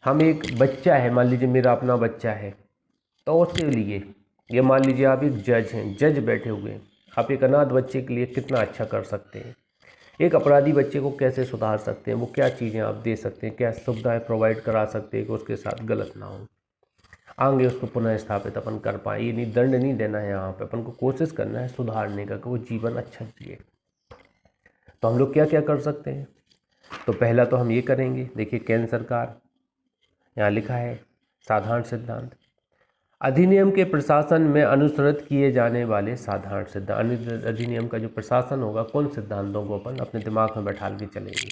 हम एक बच्चा है, मान लीजिए मेरा अपना बच्चा है, तो उसके लिए ये मान लीजिए आप एक जज हैं, जज बैठे हुए हैं, आप एक अनाथ बच्चे के लिए कितना अच्छा कर सकते हैं, एक अपराधी बच्चे को कैसे सुधार सकते हैं, वो क्या चीज़ें आप दे सकते हैं, क्या सुविधाएं प्रोवाइड करा सकते हैं कि उसके साथ गलत ना हो, आगे उसको पुनः स्थापित अपन कर पाए। ये नहीं दंड नहीं देना है, यहाँ पे अपन को कोशिश करना है सुधारने का कि वो जीवन अच्छा जिए। तो हम लोग क्या क्या कर सकते हैं? तो पहला तो हम ये करेंगे, देखिए केंद्र सरकार यहाँ लिखा है साधारण सिद्धांत, अधिनियम के प्रशासन में अनुसरित किए जाने वाले साधारण सिद्धांत। अधिनियम का जो प्रशासन होगा, कौन सिद्धांतों को अपन अपने दिमाग में बैठा के चलेंगे।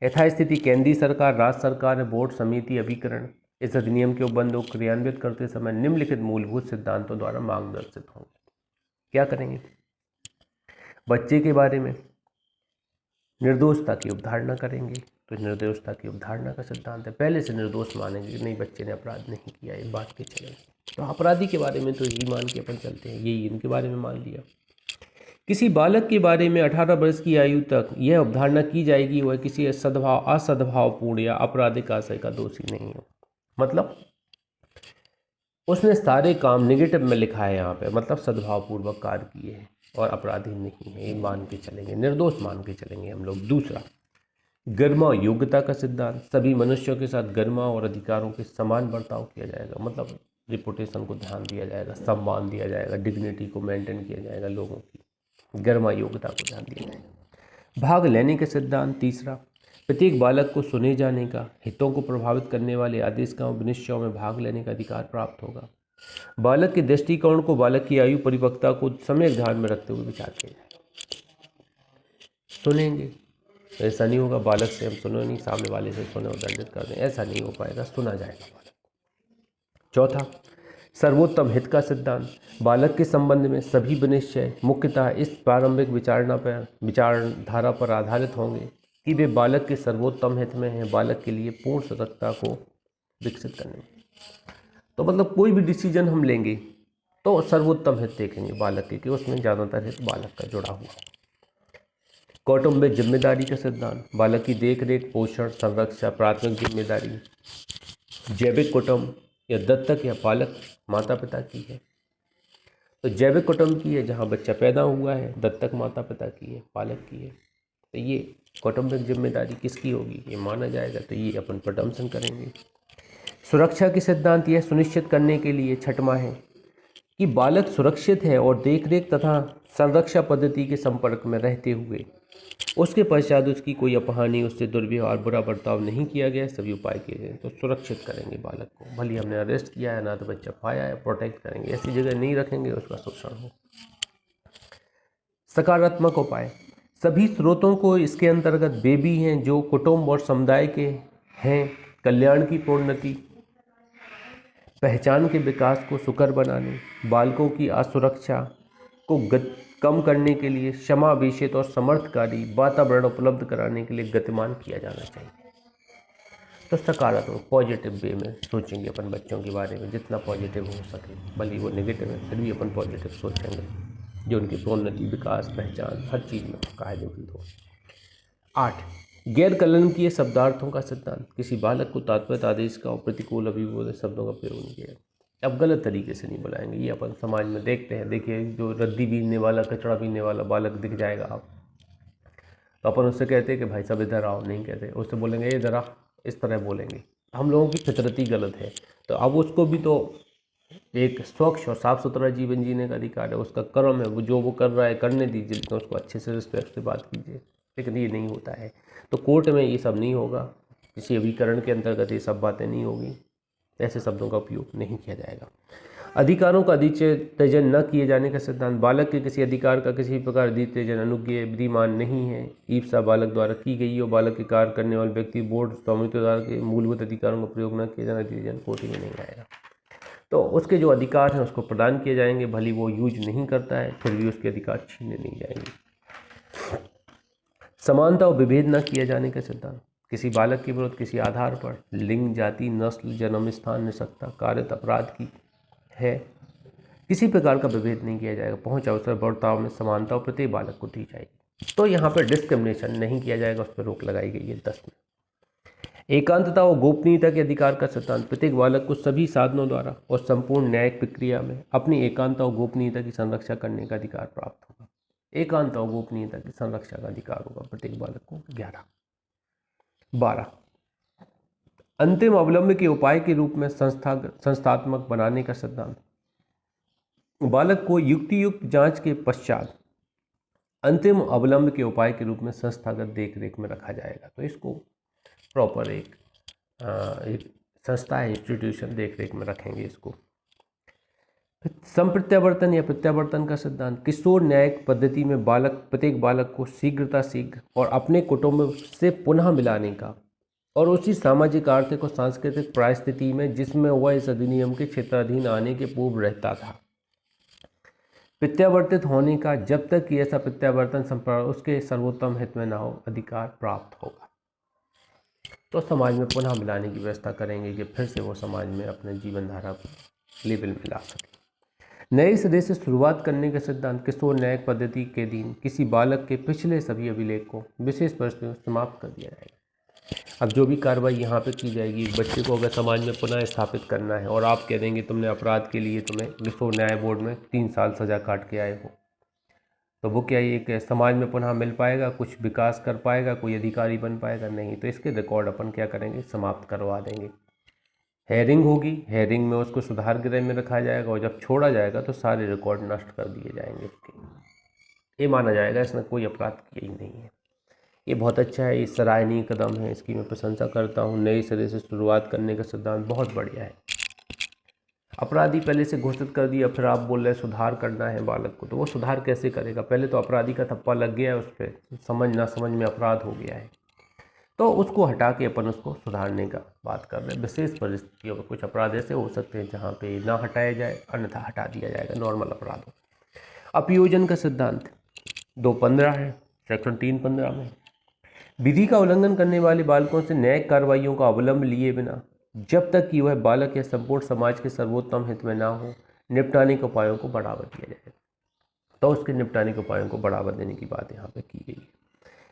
यथास्थिति केंद्रीय सरकार, राज्य सरकार, बोर्ड, समिति, अभिकरण इस अधिनियम के उपबंधों को क्रियान्वित करते समय निम्नलिखित मूलभूत सिद्धांतों द्वारा मार्गदर्शित होंगे। क्या करेंगे? बच्चे के बारे में निर्दोषता की अवधारणा करेंगे, तो निर्दोषता की अवधारणा का सिद्धांत है, पहले से निर्दोष मानेंगे कि नहीं बच्चे ने अपराध नहीं किया, एक बात के चलेंगे। तो अपराधी के बारे में तो यही मान के अपन चलते हैं, यही इनके बारे में मान लिया। किसी बालक के बारे में 18 वर्ष की आयु तक यह अवधारणा की जाएगी वह किसी असद्भावपूर्ण या आपराधिक आशय का दोषी नहीं हो। मतलब उसने सारे काम नेगेटिव में लिखा है यहाँ पे, मतलब सद्भावपूर्वक कार्य किए हैं और अपराधी नहीं है, ये मान के चलेंगे, निर्दोष मान के चलेंगे हम लोग। दूसरा, गरिमा योग्यता का सिद्धांत, सभी मनुष्यों के साथ गरिमा और अधिकारों के समान बर्ताव किया जाएगा, मतलब रिपुटेशन को ध्यान दिया जाएगा, सम्मान दिया जाएगा, डिग्निटी को मेंटेन किया जाएगा, लोगों की गरिमा योग्यता को ध्यान दिया जाएगा। भाग लेने के सिद्धांत। तीसरा, प्रत्येक बालक को सुने जाने का, हितों को प्रभावित करने वाले आदेशों विनिश्चयों में भाग लेने का अधिकार प्राप्त होगा। बालक के दृष्टिकोण को बालक की आयु परिपक्वता को समय ध्यान में रखते हुए विचार किया जाए। सुनेंगे। ऐसा नहीं होगा बालक से हम सुनो नहीं, सामने वाले से सुने और दंडित कर दें, ऐसा नहीं हो पाएगा, सुना जाएगा बालक। चौथा, सर्वोत्तम हित का सिद्धांत। बालक के संबंध में सभी विनिश्चय मुख्यतः इस प्रारंभिक विचारधारा पर आधारित होंगे कि वे बालक के सर्वोत्तम हित में हैं, बालक के लिए पूर्ण सतर्कता को विकसित करने में। तो मतलब कोई भी डिसीजन हम लेंगे तो सर्वोत्तम हित देखेंगे बालक के, कि उसमें ज़्यादातर हित बालक का जुड़ा हुआ। कौटुंबिक जिम्मेदारी का सिद्धांत। बालक की देख रेख, पोषण, संरक्षा प्राथमिक जिम्मेदारी जैविक कुटुंब या दत्तक या पालक माता पिता की है। तो जैविक कुटुंब की है जहाँ बच्चा पैदा हुआ है, दत्तक माता पिता की है, पालक की है। तो ये कौटुंबिक जिम्मेदारी किसकी होगी, ये माना जाएगा, तो ये अपन प्रडम्पशन करेंगे। सुरक्षा के सिद्धांत यह सुनिश्चित करने के लिए छठवां है कि बालक सुरक्षित है और देखरेख तथा संरक्षा पद्धति के संपर्क में रहते हुए उसके पश्चात उसकी कोई अपहानि, उससे दुर्व्यवहार, बुरा बर्ताव नहीं किया गया, सभी उपाय किए गए। तो सुरक्षित करेंगे बालक को, भले हमने अरेस्ट किया है ना तो बच्चा पाया है, प्रोटेक्ट करेंगे, ऐसी जगह नहीं रखेंगे उसका शोषण हो। सकारात्मक उपाय। सभी स्रोतों को इसके अंतर्गत वे भी हैं जो कुटुंब और समुदाय के हैं कल्याण की प्रोन्नति, पहचान के विकास को सुकर बनाने, बालकों की असुरक्षा को कम करने के लिए समावेशित और समर्थकारी वातावरण उपलब्ध कराने के लिए गतिमान किया जाना चाहिए। तो सकारात्मक पॉजिटिव वे में सोचेंगे अपन बच्चों के बारे में, जितना पॉजिटिव हो सके, भले वो नेगेटिव है फिर भी अपन पॉजिटिव सोचेंगे, जो उनकी प्रोन्नति, विकास, पहचान हर चीज़ में कायदेमंद हो। 8, गैर कलंकीय शब्दार्थों का सिद्धांत। किसी बालक को तात्पर्य आदेश का और प्रतिकूल अभिबोधक शब्दों का प्रयोग नहीं किया। अब गलत तरीके से नहीं बुलाएंगे, ये अपन समाज में देखते हैं। देखिए, जो रद्दी बीनने वाला, कचड़ा बीनने वाला बालक दिख जाएगा आप, तो अपन उससे कहते हैं कि भाई साहब इधर आओ, नहीं कहते, उससे बोलेंगे इधर आ, इस तरह बोलेंगे। हम लोगों की फितरत ही गलत है। तो अब उसको भी तो एक स्वच्छ और साफ़ सुथरा जीवन जीने का अधिकार है, उसका कर्म है, वो जो वो कर रहा है करने दीजिए, लेकिन उसको अच्छे से रिस्पेक्ट से बात कीजिए। लेकिन ये नहीं होता है, तो कोर्ट में ये सब नहीं होगा, किसी अभिकरण के अंतर्गत ये सब बातें नहीं होगी, ऐसे शब्दों का उपयोग नहीं किया जाएगा। अधिकारों का अधित्यजन न किए जाने का सिद्धांत। बालक के किसी अधिकार का किसी प्रकार अधित्यजन अनुज्ञेय विधिमान नहीं है। ईप्सा बालक द्वारा की गई और बालक के कार्य करने वाले व्यक्ति, बोर्ड, स्वामित्व द्वारा के मूलभूत अधिकारों का प्रयोग न किया जाना, अधित्यजन कोटि में नहीं आएगा। तो उसके जो अधिकार हैं उसको प्रदान किए जाएंगे, भले वो यूज नहीं करता है फिर भी उसके अधिकार छीने नहीं जाएंगे। समानता और विभेद न किया जाने का सिद्धांत। किसी बालक के विरुद्ध किसी आधार पर लिंग, जाति, नस्ल, जन्म स्थान, निसक्ता, कार्य, अपराध की है किसी प्रकार का विभेद नहीं किया जाएगा। पहुंच, अवसर, बर्ताव में समानता और प्रत्येक बालक को दी जाएगी। तो यहाँ पर डिस्क्रिमिनेशन नहीं किया जाएगा, उस पर रोक लगाई गई है 10 में। एकांतता और गोपनीयता के अधिकार का सिद्धांत। प्रत्येक बालक को सभी साधनों द्वारा और संपूर्ण न्यायिक प्रक्रिया में अपनी एकांतता और गोपनीयता की संरक्षा करने का अधिकार प्राप्त होगा। एकांतता और गोपनीयता की संरक्षा का अधिकार होगा प्रत्येक बालक को। 12 अंतिम अवलंब के उपाय के रूप में संस्थात्मक बनाने का सिद्धांत। बालक को युक्तियुक्त जांच के पश्चात अंतिम अवलंब के उपाय के रूप में संस्थागत देखरेख में रखा जाएगा। तो इसको प्रॉपर एक संस्था है, इंस्टीट्यूशन, देखरेख में रखेंगे इसको। संप्रत्यावर्तन या प्रत्यावर्तन का सिद्धांत। किशोर न्यायिक पद्धति में प्रत्येक बालक को शीघ्र और अपने कुटुंब से पुनः मिलाने का और उसी सामाजिक, आर्थिक और सांस्कृतिक परिस्थिति में जिसमें वह इस अधिनियम के क्षेत्राधीन आने के पूर्व रहता था, प्रत्यावर्तित होने का, जब तक कि ऐसा प्रत्यावर्तन संपर्क उसके सर्वोत्तम हित में न हो, अधिकार प्राप्त होगा। तो समाज में पुनः मिलाने की व्यवस्था करेंगे कि फिर से वो समाज में अपने जीवन धारा को लेवल में ला सके। नए सिरे से शुरुआत करने का सिद्धांत। किशोर न्यायिक पद्धति के दिन किसी बालक के पिछले सभी अभिलेख को विशेष परिस्थितियों में समाप्त कर दिया जाएगा। अब जो भी कार्रवाई यहाँ पे की जाएगी, बच्चे को अगर समाज में पुनः स्थापित करना है और आप कह देंगे तुमने अपराध के लिए तुम्हें किशोर न्याय बोर्ड में 3 साल सजा काट के आए हो, तो वो क्या ये समाज में पुनः मिल पाएगा, कुछ विकास कर पाएगा, कोई अधिकारी बन पाएगा? नहीं। तो इसके रिकॉर्ड अपन क्या करेंगे, समाप्त करवा देंगे। हेयरिंग होगी, हेयरिंग में उसको सुधार गृह में रखा जाएगा और जब छोड़ा जाएगा तो सारे रिकॉर्ड नष्ट कर दिए जाएंगे उसके। ये माना जाएगा इसने कोई अपराध किया ही नहीं है। ये बहुत अच्छा है, ये सराहनीय कदम है, इसकी मैं प्रशंसा करता हूँ। नए सिरे से शुरुआत करने का सिद्धांत बहुत बढ़िया है। अपराधी पहले से घोषित कर दिया, फिर आप बोल रहे हैं सुधार करना है बालक को, तो वो सुधार कैसे करेगा? पहले तो अपराधी का थप्पा लग गया है उस पर, समझ ना समझ में अपराध हो गया है, तो उसको हटा के अपन उसको सुधारने का बात कर रहे हैं। विशेष परिस्थितियों में कुछ अपराध ऐसे हो सकते हैं जहाँ पे ना हटाया जाए, अन्यथा हटा दिया जाएगा, नॉर्मल अपराध हो। अपयोजन का सिद्धांत 215 है, सेक्शन 315 में, विधि का उल्लंघन करने वाले बालकों से न्यायिक कार्रवाइयों का अवलंब लिए बिना जब तक कि वह बालक या संपूर्ण समाज के सर्वोत्तम हित में ना हो, निपटाने के उपायों को बढ़ावा दिया जाए। तो उसके निपटाने के उपायों को बढ़ावा देने की बात यहाँ पे की गई है।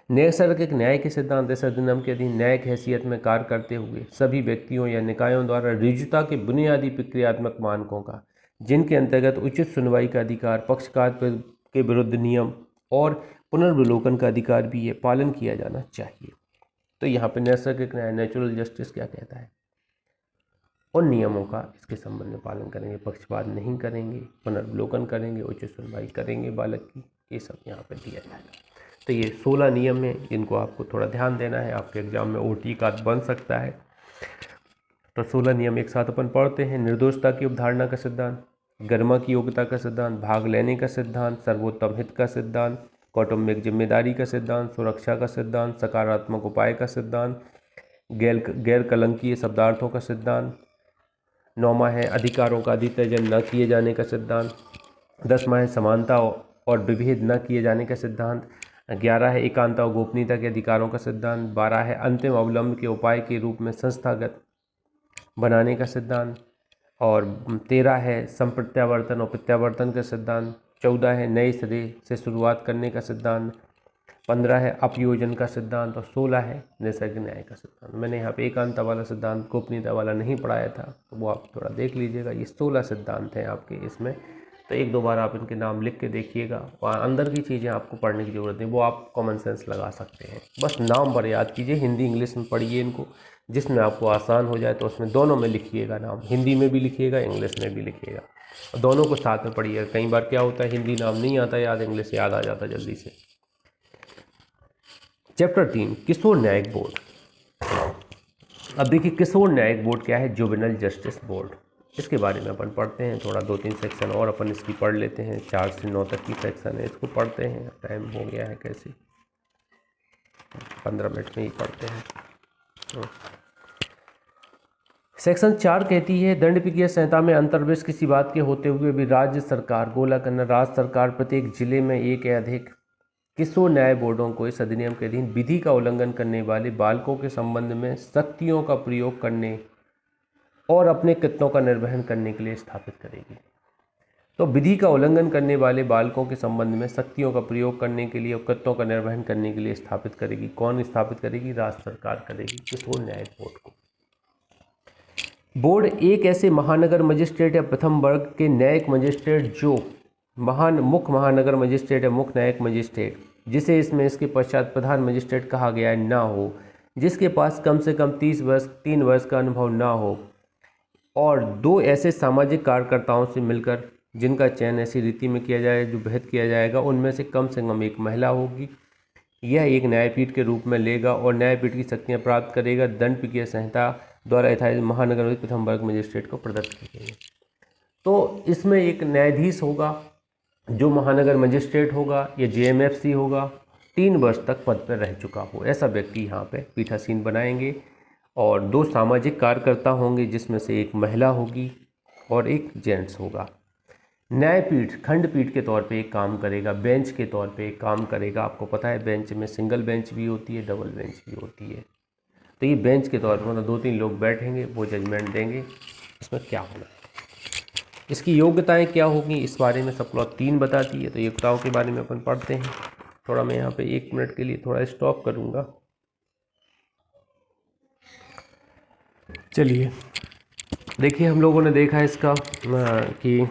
नैसर्गिक न्याय के सिद्धांत इस अधिनियम के अधीन न्यायिक हैसियत में कार्य करते हुए सभी व्यक्तियों या निकायों द्वारा ऋजुता के बुनियादी प्रक्रियात्मक मानकों का, जिनके अंतर्गत उचित सुनवाई का अधिकार, पक्षकार के विरुद्ध नियम और पुनर्विलोकन का अधिकार भी है, पालन किया जाना चाहिए। तो यहाँ पे नैसर्गिक न्याय, नेचुरल जस्टिस क्या कहता है? उन नियमों का इसके संबंध में पालन करेंगे, पक्षपात नहीं करेंगे, पुनर्विलोकन करेंगे, उचित सुनवाई करेंगे बालक की, ये सब यहाँ पे दिया जाएगा। तो ये 16 नियम हैं, इनको आपको थोड़ा ध्यान देना है, आपके एग्जाम में OT का बन सकता है। तो 16 नियम एक साथ अपन पढ़ते हैं। निर्दोषता की अवधारणा का सिद्धांत, गरिमा की योग्यता का सिद्धांत, भाग लेने का सिद्धांत, सर्वोत्तम हित का सिद्धांत, कौटुंबिक जिम्मेदारी का सिद्धांत, सुरक्षा का सिद्धांत, सकारात्मक उपाय का सिद्धांत, गैर कलंकीय शब्दार्थों का सिद्धांत, 9वां है अधिकारों का अधित्यजन न किए जाने का सिद्धांत, 10वां है समानता और विभेद न किए जाने का सिद्धांत, 11 है एकांता और गोपनीयता के अधिकारों का सिद्धांत, 12 है अंतिम अवलंब के उपाय के रूप में संस्थागत बनाने का सिद्धांत, और 13 है संप्रत्यावर्तन और प्रत्यावर्तन का सिद्धांत, 14 है नए सिरे से शुरुआत करने का सिद्धांत, 15 है अपयोजन का सिद्धांत, और 16 है नैसर्गिक न्याय का सिद्धांत। मैंने यहाँ पे एकांता वाला सिद्धांत, गोपनीयता वाला नहीं पढ़ाया था, तो वो आप थोड़ा देख लीजिएगा। ये 16 सिद्धांत हैं आपके इसमें, तो एक दो बार आप इनके नाम लिख के देखिएगा। और अंदर की चीज़ें आपको पढ़ने की ज़रूरत नहीं, वो आप कॉमन सेंस लगा सकते हैं, बस नाम पर याद कीजिए। हिंदी इंग्लिश में पढ़िए इनको, जिसमें आपको आसान हो जाए तो उसमें दोनों में लिखिएगा नाम, हिंदी में भी लिखिएगा, इंग्लिश में भी लिखिएगा, और दोनों को साथ में पढ़िएगा। कई बार क्या होता है, हिंदी नाम नहीं आता याद, इंग्लिश याद आ जाता जल्दी से। चैप्टर 3 किशोर न्यायिक बोर्ड। अब देखिए किशोर न्यायिक बोर्ड क्या है? जुवेनाइल जस्टिस बोर्ड, इसके बारे में अपन पढ़ते हैं। थोड़ा 2-3 सेक्शन और अपन इसकी पढ़ लेते हैं, 4 से 9 तक की सेक्शन है, इसको पढ़ते हैं। टाइम हो गया है कैसे, 15 मिनट में ही पढ़ते हैं। सेक्शन 4 कहती है दंड प्रक्रिया संहिता में अंतर्विष किसी बात के होते हुए भी राज्य सरकार, गोला करना, राज्य सरकार प्रत्येक जिले में एक या अधिक किशोर न्याय बोर्डों को इस अधिनियम के अधीन विधि का उल्लंघन करने वाले बालकों के संबंध में शक्तियों का प्रयोग करने और अपने कृत्यों का निर्वहन करने के लिए स्थापित करेगी। तो विधि का उल्लंघन करने वाले बालकों के संबंध में शक्तियों का प्रयोग करने के लिए और कृत्यों का निर्वहन करने के लिए स्थापित करेगी। कौन स्थापित करेगी? राज्य सरकार करेगी, किशोर न्यायिक बोर्ड को। बोर्ड एक ऐसे महानगर मजिस्ट्रेट या प्रथम वर्ग के न्यायिक मजिस्ट्रेट जो मुख्य महानगर मजिस्ट्रेट या मुख्य न्यायिक मजिस्ट्रेट, जिसे इसमें इसके पश्चात प्रधान मजिस्ट्रेट कहा गया है, ना हो, जिसके पास कम से कम 3 वर्ष का अनुभव ना हो, और 2 ऐसे सामाजिक कार्यकर्ताओं से मिलकर जिनका चयन ऐसी रीति में किया जाए जो विहित किया जाएगा, उनमें से कम एक महिला होगी। यह एक न्यायपीठ के रूप में लेगा और न्यायपीठ की शक्तियाँ प्राप्त करेगा। दंड प्रक्रिया संहिता द्वारा यथावत महानगर प्रथम वर्ग मजिस्ट्रेट को प्रदत्त की गई है। तो इसमें एक न्यायाधीश होगा जो महानगर मजिस्ट्रेट होगा या JMFC होगा, 3 वर्ष तक पद पर रह चुका हो, ऐसा व्यक्ति यहाँ पे पीठासीन बनाएंगे। और 2 सामाजिक कार्यकर्ता होंगे, जिसमें से एक महिला होगी और एक जेंट्स होगा। न्यायपीठ खंडपीठ के तौर पे एक काम करेगा, बेंच के तौर पे एक काम करेगा। आपको पता है बेंच में सिंगल बेंच भी होती है, डबल बेंच भी होती है। तो ये बेंच के तौर पर मतलब 2-3 लोग बैठेंगे, वो जजमेंट देंगे इसमें क्या होना है। इसकी योग्यताएं क्या होगी, इस बारे में सब क्लॉज 3 बताती है। तो योग्यताओं के बारे में अपन पढ़ते हैं। थोड़ा मैं यहाँ पे 1 मिनट के लिए थोड़ा स्टॉप करूँगा। चलिए देखिए, हम लोगों ने देखा इसका कि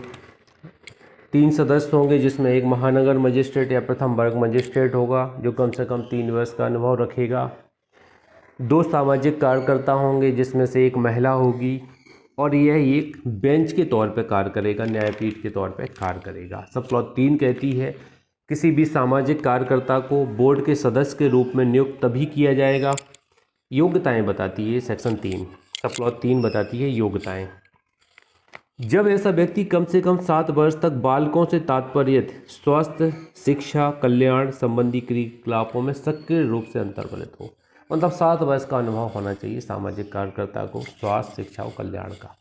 3 सदस्य होंगे, जिसमें एक महानगर मजिस्ट्रेट या प्रथम वर्ग मजिस्ट्रेट होगा जो कम से कम 3 वर्ष का अनुभव रखेगा। 2 सामाजिक कार्यकर्ता होंगे, जिसमें से एक महिला होगी, और यह एक बेंच के तौर पर कार्य करेगा, न्यायपीठ के तौर पर कार्य करेगा। सब क्लॉज 3 कहती है किसी भी सामाजिक कार्यकर्ता को बोर्ड के सदस्य के रूप में नियुक्त तभी किया जाएगा। योग्यताएं बताती है सेक्शन 3, सब क्लॉज 3 बताती है योग्यताएं। जब ऐसा व्यक्ति कम से कम 7 वर्ष तक बालकों से तात्पर्य स्वास्थ्य, शिक्षा, कल्याण संबंधी क्रियाकलापों में सक्रिय रूप से अंतर्भूत हो। मतलब 7 वर्ष का अनुभव होना चाहिए सामाजिक कार्यकर्ता को स्वास्थ्य, शिक्षा और कल्याण का।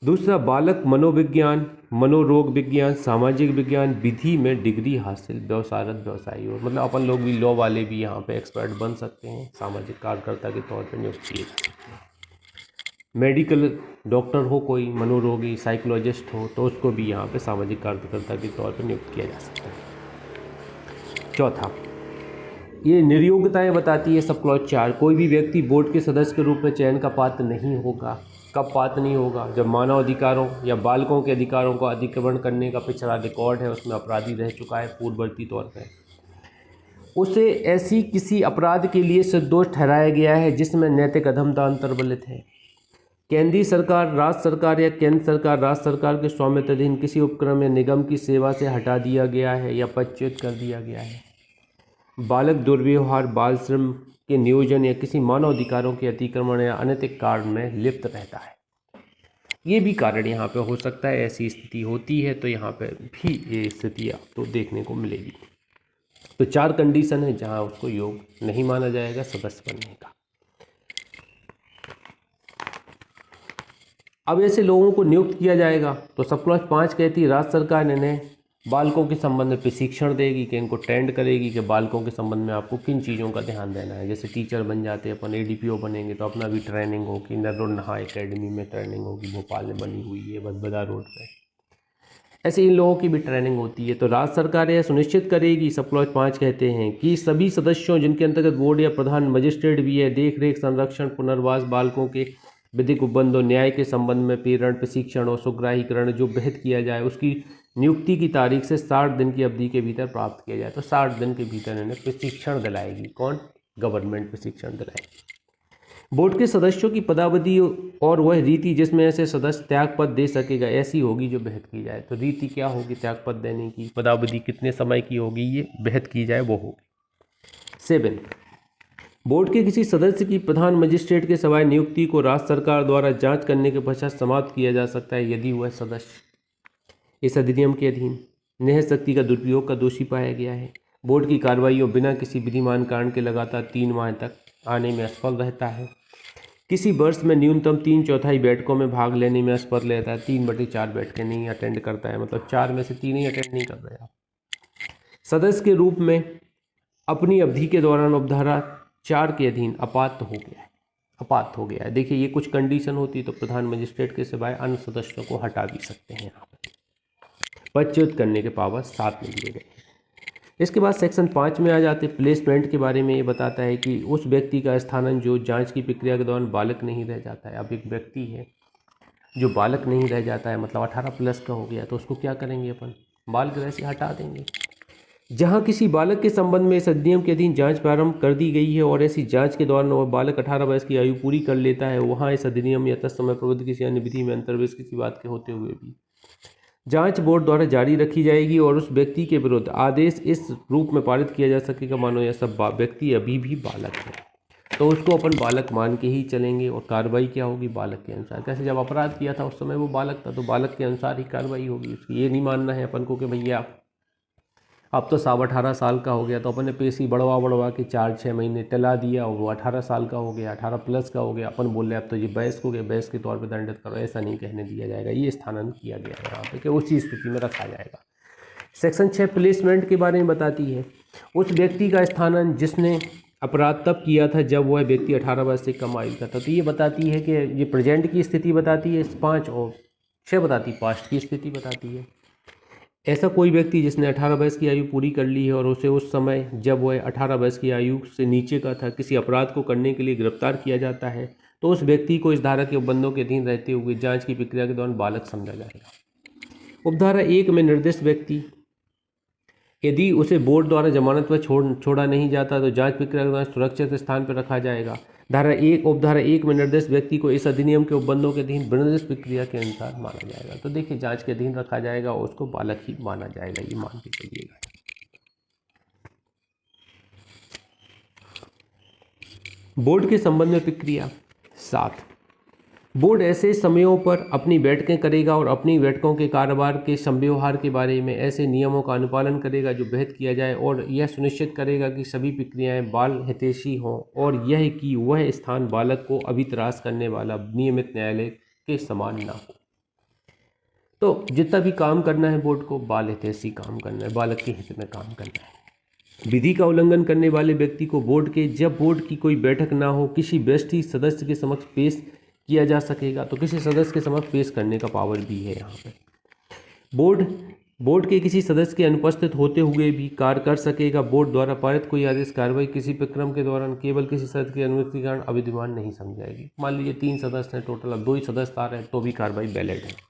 दूसरा, बालक मनोविज्ञान, मनोरोग विज्ञान, सामाजिक विज्ञान विधि में डिग्री हासिल, व्यवसायरत व्यवसायी हो। मतलब अपन लोग भी लॉ वाले भी यहाँ पे एक्सपर्ट बन सकते हैं, सामाजिक कार्यकर्ता के तौर पर नियुक्त किए जा सकते हैं। मेडिकल डॉक्टर हो कोई, मनोरोगी साइकोलॉजिस्ट हो, तो उसको भी यहाँ पे सामाजिक कार्यकर्ता के तौर पर नियुक्त किया जा सकता है। चौथा, ये निर्योग्यताएं बताती है सब क्लॉज 4। कोई भी व्यक्ति बोर्ड के सदस्य के रूप में चयन का पात्र नहीं होगा। कब पात्र नहीं होगा? जब मानव अधिकारों या बालकों के अधिकारों का अतिक्रमण करने का पिछड़ा रिकॉर्ड है, उसमें अपराधी रह चुका है पूर्ववर्ती तौर पर, उसे ऐसी किसी अपराध के लिए निर्दोष ठहराया गया है जिसमें नैतिक अधमता अंतर्बलित है। केंद्रीय सरकार, राज्य सरकार या केंद्र सरकार, राज्य सरकार के स्वामित्वाधीन किसी उपक्रम या निगम की सेवा से हटा दिया गया है या पदच्युत कर दिया गया है। बालक दुर्व्यवहार, बाल श्रम के नियोजन या किसी मानव अधिकारों के अतिक्रमण या अनैतिक कार्य में लिप्त रहता है। ये भी कारण यहाँ पे हो सकता है। ऐसी स्थिति होती है तो यहाँ पे भी ये स्थिति आपको देखने को मिलेगी। तो 4 कंडीशन है जहाँ उसको योग्य नहीं माना जाएगा सदस्य बनने का। अब ऐसे लोगों को नियुक्त किया जाएगा तो सब क्लॉज 5 कहती है राज्य सरकार इन्हें बालकों के संबंध में प्रशिक्षण देगी, कि इनको ट्रेंड करेगी कि बालकों के संबंध में आपको किन चीज़ों का ध्यान देना है। जैसे टीचर बन जाते हैं अपन, एडीपीओ बनेंगे तो अपना भी ट्रेनिंग होगी। नरोन्हा एकेडमी में ट्रेनिंग होगी, भोपाल में बनी हुई है बदबदा रोड पे। ऐसे इन लोगों की भी ट्रेनिंग होती है। तो राज्य सरकार यह सुनिश्चित करेगी, सब क्लॉज 5 कहते हैं, कि सभी सदस्यों जिनके अंतर्गत बोर्ड या प्रधान मजिस्ट्रेट भी है, देख रेख, संरक्षण, पुनर्वास, बालकों के विधिक उपबंधों, न्याय के संबंध में प्रेरण, प्रशिक्षण और सुग्राहीकरण जो विहित किया जाए उसकी नियुक्ति की तारीख से 60 दिन की अवधि के भीतर प्राप्त किया जाए। तो 60 दिन के भीतर इन्हें प्रशिक्षण दिलाएगी। कौन? गवर्नमेंट प्रशिक्षण दिलाएगी। बोर्ड के सदस्यों की पदावधि और वह रीति जिसमें ऐसे सदस्य त्यागपत्र दे सकेगा ऐसी होगी जो विहित की जाए। तो रीति क्या होगी त्यागपत्र देने की? पदावधि कितने समय की होगी ये विहित की जाए वो होगी। 7, बोर्ड के किसी सदस्य की प्रधान मजिस्ट्रेट के सिवाय नियुक्ति को राज्य सरकार द्वारा जांच करने के पश्चात समाप्त किया जा सकता है यदि वह सदस्य इस अधिनियम के अधीन न्याय शक्ति का दुरुपयोग का दोषी पाया गया है, बोर्ड की कार्रवाइयों बिना किसी विधिमान कारण के लगातार 3 माह तक आने में असफल रहता है, किसी वर्ष में न्यूनतम 3/4 बैठकों में भाग लेने में असफल रहता है, 3/4 बैठकें नहीं अटेंड करता है, मतलब 4 में से 3 ही अटेंड नहीं कर रहे आप, सदस्य के रूप में अपनी अवधि के दौरान उपधारा 4 के अधीन अपात्र हो गया है। देखिए ये कुछ कंडीशन होती तो प्रधान मजिस्ट्रेट के सिवाय अन्य सदस्यों को हटा भी सकते हैं। यहाँ पर पदच्युत करने के पावर 7 में दिए गए हैं। इसके बाद सेक्शन 5 में आ जाते प्लेसमेंट के बारे में। ये बताता है कि उस व्यक्ति का स्थानांतरण जो जांच की प्रक्रिया के दौरान बालक नहीं रह जाता है। अब एक व्यक्ति है जो बालक नहीं रह जाता है, मतलब 18+ का हो गया, तो उसको क्या करेंगे अपन? बाल गृह से हटा देंगे। जहां किसी बालक के संबंध में इस अधिनियम के अधीन जांच प्रारंभ कर दी गई है और ऐसी जांच के दौरान वह बालक 18 वर्ष की आयु पूरी कर लेता है, वहां इस अधिनियम या तत्समय प्रबुद्ध किसी अन्य विधि में अंतर्वेश किसी बात के होते हुए भी जांच बोर्ड द्वारा जारी रखी जाएगी और उस व्यक्ति के विरुद्ध आदेश इस रूप में पारित किया जा सकेगा, मानो यह सब व्यक्ति अभी भी बालक है, तो उसको अपन बालक मान के ही चलेंगे और कार्रवाई क्या होगी? बालक के अनुसार। कैसे? जब अपराध किया था उस समय वो बालक था, तो बालक के अनुसार ही कार्रवाई होगी उसकी। ये नहीं मानना है अपन को कि भैया अब तो 18 साल का हो गया तो अपन ने पेशी बढ़वा के 4-6 महीने टला दिया और वो 18 साल का हो गया, 18+ का हो गया, अपन बोल रहे अब तो ये वयस्क हो गया, वयस्क के तौर पे दंडित करो। ऐसा नहीं कहने दिया जाएगा। ये स्थानांतरण किया गया है यहाँ पे कि उसी स्थिति में रखा जाएगा। सेक्शन 6 प्लेसमेंट के बारे में बताती है। उस व्यक्ति का स्थानांतरण जिसने अपराध तब किया था जब वह व्यक्ति 18 वर्ष से कम आयु का था। तो ये बताती है कि ये प्रेजेंट की स्थिति बताती है 5, और 6 बताती है पास्ट की स्थिति बताती है। ऐसा कोई व्यक्ति जिसने 18 वर्ष की आयु पूरी कर ली है और उसे उस समय जब वह 18 वर्ष की आयु से नीचे का था किसी अपराध को करने के लिए गिरफ्तार किया जाता है, तो उस व्यक्ति को इस धारा के उपबंधों के अधीन रहते हुए जांच की प्रक्रिया के दौरान बालक समझा जाएगा। उपधारा 1 में निर्दिष्ट व्यक्ति यदि उसे बोर्ड द्वारा जमानत पर छोड़ा नहीं जाता तो जांच प्रक्रिया के दौरान सुरक्षित स्थान पर रखा जाएगा। उपधारा 1 में निर्दिष्ट व्यक्ति को इस अधिनियम के उपबंधों के अधीन निर्दिष्ट प्रक्रिया के अनुसार माना जाएगा। तो देखिए जांच के अधीन रखा जाएगा और उसको बालक ही माना जाएगा, ये मान के चलिएगा। बोर्ड के संबंध में प्रक्रिया 7, बोर्ड ऐसे समयों पर अपनी बैठकें करेगा और अपनी बैठकों के कारोबार के संव्यवहार के बारे में ऐसे नियमों का अनुपालन करेगा जो बेहद किया जाए और यह सुनिश्चित करेगा कि सभी प्रक्रियाएं बाल हितैषी हों और यह कि वह स्थान बालक को अभितरास करने वाला नियमित न्यायालय के समान ना हो। तो जितना भी काम करना है बोर्ड को बाल हितैषी काम करना है, बालक के हित में काम करना है। विधि का उल्लंघन करने वाले व्यक्ति को जब बोर्ड की कोई बैठक ना हो किसी व्यष्टि सदस्य के समक्ष पेश किया जा सकेगा, तो किसी सदस्य के समक्ष पेश करने का पावर भी है यहाँ पे। बोर्ड के किसी सदस्य के अनुपस्थित होते हुए भी कार्य कर सकेगा। बोर्ड द्वारा पारित कोई आदेश कार्रवाई किसी प्रक्रम के दौरान केवल किसी सदस्य की अनुमति के कारण अविद्यमान नहीं समझाएगी। मान लीजिए 3 सदस्य हैं टोटल, अब 2 ही सदस्य आ रहे हैं तो भी कार्रवाई वैलिड है।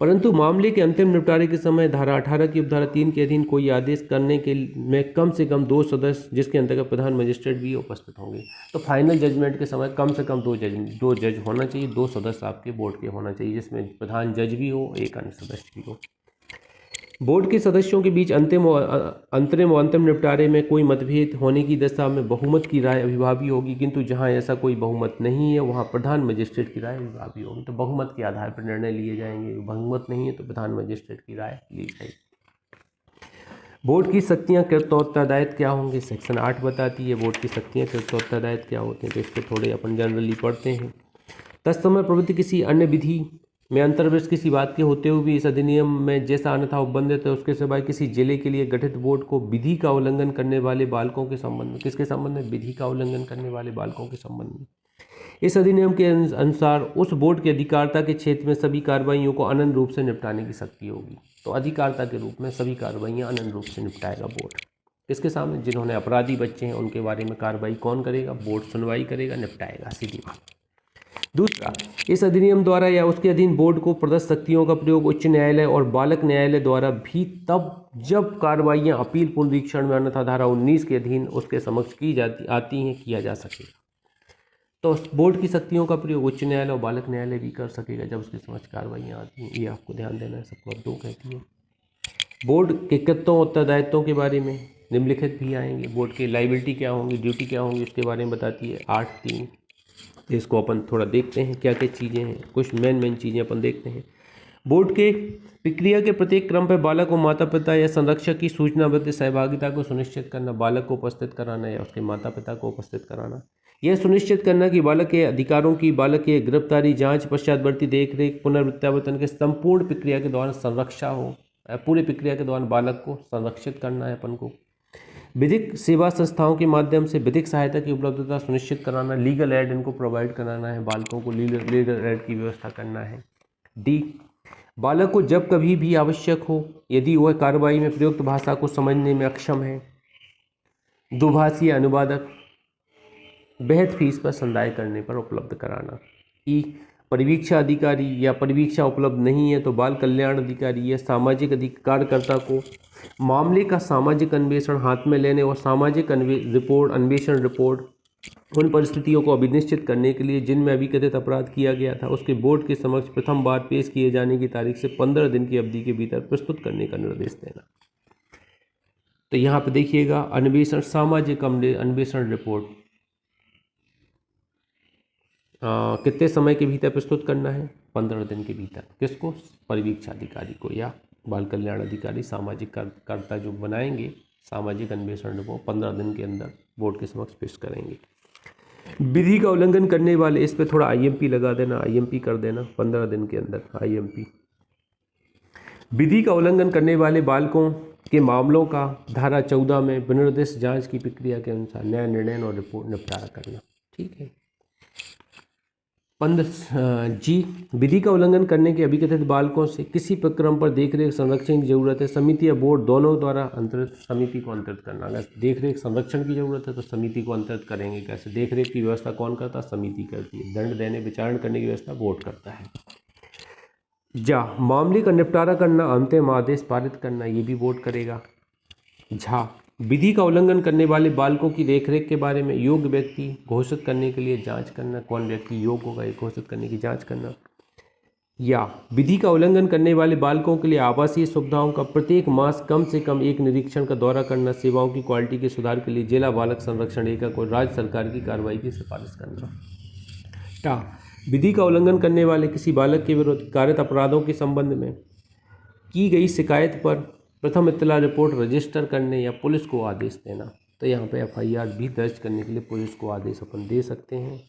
परंतु मामले के अंतिम निपटारे के समय धारा 18 की उपधारा 3 के अधीन कोई आदेश करने के में कम से कम 2 सदस्य, जिसके अंतर्गत प्रधान मजिस्ट्रेट भी उपस्थित होंगे। तो फाइनल जजमेंट के समय कम से कम 2 जज होना चाहिए, 2 सदस्य आपके बोर्ड के होना चाहिए, जिसमें प्रधान जज भी हो, एक अन्य सदस्य भी हो। बोर्ड के सदस्यों के बीच अंतरिम और अंतिम निपटारे में कोई मतभेद होने की दशा में बहुमत की राय अभिभावी होगी, किंतु जहां ऐसा कोई बहुमत नहीं है वहां प्रधान मजिस्ट्रेट की राय अभिभावी होगी। तो बहुमत के आधार पर निर्णय लिए जाएंगे, बहुमत नहीं है तो प्रधान मजिस्ट्रेट की राय ली जाएगी। बोर्ड की शक्तियाँ, कृत्य और उत्तरदायित्व क्या होंगे, सेक्शन 8 बताती है बोर्ड की शक्तियाँ, कृत्य और उत्तरदायित्व क्या होते हैं। तो इसको थोड़े अपन जनरली पढ़ते हैं। तत्समय प्रवृत्ति किसी अन्य विधि में अंतर्विष्ट किसी बात के होते हुए भी इस अधिनियम में जैसा अन्यथा उपबंधित है उसके सिवाय किसी जिले के लिए गठित बोर्ड को विधि का उल्लंघन करने वाले बालकों के संबंध में, किसके संबंध में, विधि का उल्लंघन करने वाले बालकों के संबंध में, इस अधिनियम के अनुसार उस बोर्ड के अधिकारिता के क्षेत्र में सभी कार्रवाइयों को अनन्य रूप से निपटाने की शक्ति होगी। तो अधिकारिता के रूप में सभी कार्रवाइयाँ अनन्य रूप से निपटाएगा बोर्ड। किसके सामने, जिन्होंने अपराधी बच्चे हैं उनके बारे में कार्रवाई कौन करेगा, बोर्ड सुनवाई करेगा, निपटाएगा, सीधी बात। दूसरा, इस अधिनियम द्वारा या उसके अधीन बोर्ड को प्रदत्त शक्तियों का प्रयोग उच्च न्यायालय और बालक न्यायालय द्वारा भी तब जब कार्रवाइयाँ अपील पुनरीक्षण में अन्यथा धारा 19 के अधीन उसके समक्ष की आती हैं किया जा सकेगा। तो बोर्ड की शक्तियों का प्रयोग उच्च न्यायालय और बालक न्यायालय भी कर सकेगा जब उसके समक्ष कार्रवाइयाँ आती हैं। ये आपको ध्यान देना है, सबको अब 2 कहती है। बोर्ड के कृत्यों और उत्तरदायित्वों के बारे में निम्नलिखित भी आएंगे। बोर्ड की लाइबिलिटी क्या होंगी, ड्यूटी क्या होंगी, उसके बारे में बताती है 8(3). इसको अपन थोड़ा देखते हैं क्या क्या चीज़ें हैं, कुछ मेन चीज़ें अपन देखते हैं। बोर्ड के प्रक्रिया के प्रत्येक क्रम पर बालक को माता पिता या संरक्षक की सूचनाबद्ध सहभागिता को सुनिश्चित करना, बालक को उपस्थित कराना या उसके माता पिता को उपस्थित कराना, यह सुनिश्चित करना कि बालक के अधिकारों की, बालक की गिरफ्तारी, जांच, पश्चातवर्ती देखरेख, पुनर्प्रत्यावर्तन के संपूर्ण प्रक्रिया के दौरान संरक्षा हो। पूरी प्रक्रिया के दौरान बालक को संरक्षित करना है अपन को। विधिक सेवा संस्थाओं के माध्यम से विधिक सहायता की उपलब्धता सुनिश्चित कराना, लीगल एड इनको प्रोवाइड कराना है, बालकों को लीगल एड की व्यवस्था करना है। डी, बालक को जब कभी भी आवश्यक हो यदि वह कार्रवाई में प्रयुक्त भाषा को समझने में अक्षम है, दुभाषी अनुवादक बेहद फीस पर संदाय करने पर उपलब्ध कराना। ई, परिवीक्षा अधिकारी या परिवीक्षा उपलब्ध नहीं है तो बाल कल्याण अधिकारी या सामाजिक कार्यकर्ता को मामले का सामाजिक अन्वेषण हाथ में लेने और सामाजिक अन्वेषण रिपोर्ट उन परिस्थितियों को अभिनिश्चित करने के लिए जिनमें अभी कथित अपराध किया गया था उसके बोर्ड के समक्ष प्रथम बार पेश किए जाने की तारीख से 15 दिन की अवधि के भीतर प्रस्तुत करने का निर्देश देना। तो यहाँ पे देखिएगा अन्वेषण, सामाजिक अन्वेषण रिपोर्ट कितने समय के भीतर प्रस्तुत करना है, 15 दिन के भीतर। किसको, परिवीक्षा अधिकारी को या बाल कल्याण अधिकारी, सामाजिक कार्यकर्ता जो बनाएंगे सामाजिक अन्वेषण रिपोर्ट 15 दिन के अंदर बोर्ड के समक्ष पेश करेंगे। विधि का उल्लंघन करने वाले, इस पे थोड़ा IMP लगा देना, IMP कर देना 15 दिन के अंदर IMP। विधि का उल्लंघन करने वाले बालकों के मामलों का धारा 14 में विनिर्दिष्ट जांच की प्रक्रिया के अनुसार न्याय निर्णय और रिपोर्ट निपटारा करना। ठीक है। 15 जी, विधि का उल्लंघन करने के अभिकथित बालकों से किसी प्रक्रम पर देखरेख संरक्षण की जरूरत है, समिति या बोर्ड दोनों द्वारा अंतरित, समिति को अंतरित करना। अगर देखरेख संरक्षण की जरूरत है तो समिति को अंतरित करेंगे। कैसे, देखरेख की व्यवस्था कौन करता है, समिति करती है। दंड देने विचारण करने की व्यवस्था बोर्ड करता है। जा, मामले का निपटारा करना, अंतिम आदेश पारित करना, ये भी बोर्ड करेगा। झा, विधि का उल्लंघन करने वाले बालकों की देखरेख के बारे में योग्य व्यक्ति घोषित करने के लिए जांच करना, कौन व्यक्ति योग्य होगा ये घोषित करने की जांच करना। या विधि का उल्लंघन करने वाले बालकों के लिए आवासीय सुविधाओं का प्रत्येक मास कम से कम एक निरीक्षण का दौरा करना, सेवाओं की क्वालिटी के सुधार के लिए जिला बालक संरक्षण एकक और राज्य सरकार की कार्रवाई की सिफारिश करना। टा, विधि का उल्लंघन करने वाले किसी बालक के विरुद्ध कारित अपराधों के संबंध में की गई शिकायत पर प्रथम इत्तला रिपोर्ट रजिस्टर करने या पुलिस को आदेश देना। तो यहाँ पे एफआईआर भी दर्ज करने के लिए पुलिस को आदेश अपन दे सकते हैं।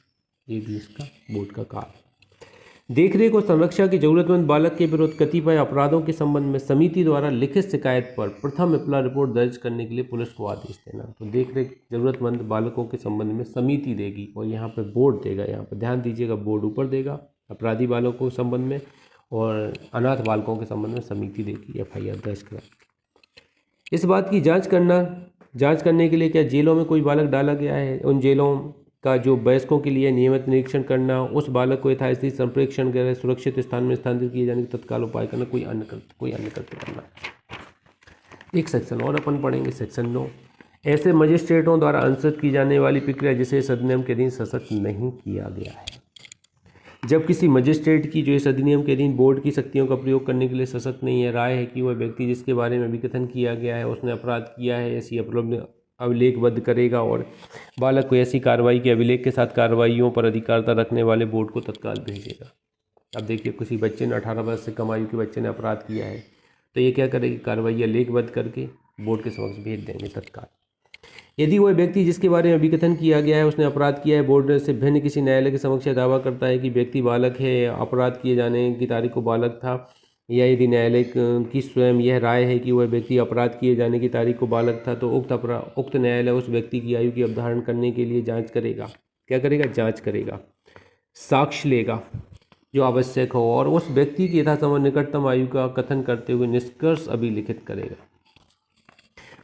ये भी इसका बोर्ड का काम। देखरेख और संरक्षा की जरूरतमंद बालक के विरुद्ध कतिपय अपराधों के संबंध में समिति द्वारा लिखित शिकायत पर प्रथम इत्तला रिपोर्ट दर्ज करने के लिए पुलिस को आदेश देना। तो देखरेख जरूरतमंद बालकों के संबंध में समिति देगी और यहाँ पे बोर्ड देगा। यहाँ पर ध्यान दीजिएगा, बोर्ड ऊपर देगा अपराधी बालकों के संबंध में और अनाथ बालकों के संबंध में समिति देगी एफआईआर दर्ज करा। इस बात की जांच करने के लिए क्या जेलों में कोई बालक डाला गया है, उन जेलों का जो वयस्कों के लिए नियमित निरीक्षण करना, उस बालक को यथास्थिति संप्रेक्षण कर सुरक्षित स्थान में स्थानांतरित किए जाने के तत्काल उपाय करना, कोई अन्य कृत्य करना। एक सेक्शन और अपन पढ़ेंगे, सेक्शन 9। ऐसे मजिस्ट्रेटों द्वारा अनुसृत की जाने वाली प्रक्रिया जिसे इस अधिनियम के अधीन सशक्त नहीं किया गया है। जब किसी मजिस्ट्रेट की जो इस अधिनियम के अधीन बोर्ड की शक्तियों का प्रयोग करने के लिए सशक्त नहीं है, राय है कि वह व्यक्ति जिसके बारे में अभिकथन किया गया है उसने अपराध किया है, ऐसी अभिलेखबद्ध करेगा और बालक को ऐसी कार्रवाई के अभिलेख के साथ कार्रवाइयों पर अधिकारता रखने वाले बोर्ड को तत्काल भेजेगा। अब देखिए, किसी बच्चे ने 18 वर्ष से कम आयु के बच्चे ने अपराध किया है तो ये क्या करेगी, कार्रवाई लेखबद्ध करके बोर्ड के समक्ष भेज देंगे तत्काल। यदि वह व्यक्ति जिसके बारे में अभिकथन किया गया है उसने अपराध किया है, बोर्ड से भिन्न किसी न्यायालय के समक्ष दावा करता है कि व्यक्ति बालक है या अपराध किए जाने की तारीख को बालक था, या यदि न्यायालय की स्वयं यह राय है कि वह व्यक्ति अपराध किए जाने की तारीख को बालक था, तो उक्त न्यायालय उस व्यक्ति की आयु की अवधारण करने के लिए जांच करेगा। क्या करेगा? जांच करेगा, साक्ष्य लेगा जो आवश्यक हो और उस व्यक्ति की यथासंभव निकटतम आयु का कथन करते हुए निष्कर्ष अभिलिखित करेगा।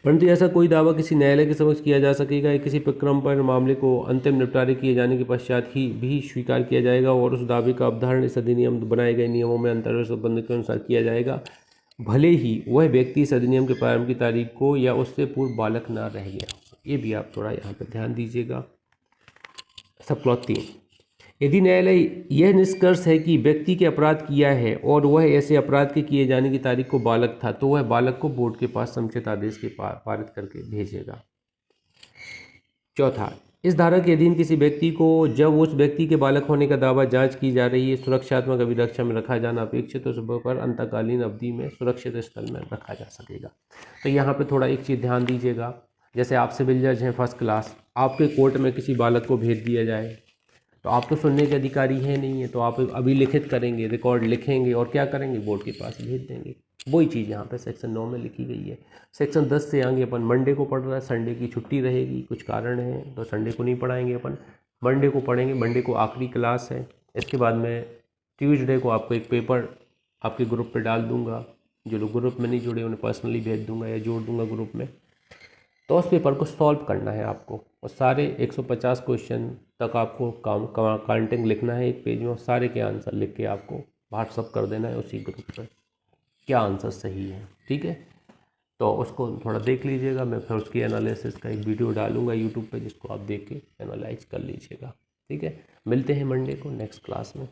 परंतु ऐसा कोई दावा किसी न्यायालय के समक्ष किया जा सकेगा या किसी प्रक्रम पर मामले को अंतिम निपटारे किए जाने के पश्चात ही भी स्वीकार किया जाएगा और उस दावे का अवधारण इस अधिनियम बनाए गए नियमों में अंतर्गत संबंध के अनुसार किया जाएगा, भले ही वह व्यक्ति इस अधिनियम के प्रारंभ की तारीख को या उससे पूर्व बालक ना रह गया। ये भी आप थोड़ा यहाँ पर ध्यान दीजिएगा। Sub clause 3। यदि न्यायालय यह निष्कर्ष है कि व्यक्ति के अपराध किया है और वह ऐसे अपराध के किए जाने की तारीख को बालक था, तो वह बालक को बोर्ड के पास समुचित आदेश के पारित करके भेजेगा। चौथा, इस धारा के अधीन किसी व्यक्ति को जब उस व्यक्ति के बालक होने का दावा जांच की जा रही है सुरक्षात्मक अभिरक्षा में रखा जाना अपेक्षित, तो सुबह पर अंतकालीन अवधि में सुरक्षित स्थल में रखा जा सकेगा। तो यहाँ पर थोड़ा एक चीज़ ध्यान दीजिएगा, जैसे आप सिविल जज हैं फर्स्ट क्लास, आपके कोर्ट में किसी बालक को भेज दिया जाए तो आप तो सुनने के अधिकारी हैं नहीं है, तो आप अभिलिखित करेंगे, रिकॉर्ड लिखेंगे और क्या करेंगे, बोर्ड के पास भेज देंगे। वही चीज़ यहाँ पे सेक्शन 9 में लिखी गई है। सेक्शन 10 से आगे अपन मंडे को पढ़ रहा है, संडे की छुट्टी रहेगी, कुछ कारण है तो संडे को नहीं पढ़ाएंगे अपन, मंडे को पढ़ेंगे। मंडे को आखिरी क्लास है। इसके बाद में ट्यूसडे को आपको एक पेपर आपके ग्रुप पर डाल दूँगा, जो लोग ग्रुप में नहीं जुड़े उन्हें पर्सनली भेज दूँगा या जोड़ दूँगा ग्रुप में। तो उस पेपर को सॉल्व करना है आपको और सारे 150 क्वेश्चन तक आपको काउंटिंग लिखना है एक पेज में और सारे के आंसर लिख के आपको व्हाट्सअप कर देना है उसी ग्रुप पर, क्या आंसर सही है। ठीक है, तो उसको थोड़ा देख लीजिएगा। मैं फिर उसकी एनालिसिस का एक वीडियो डालूंगा यूट्यूब पे, जिसको आप देख के एनालाइज कर लीजिएगा। ठीक है, मिलते हैं मंडे को नेक्स्ट क्लास में।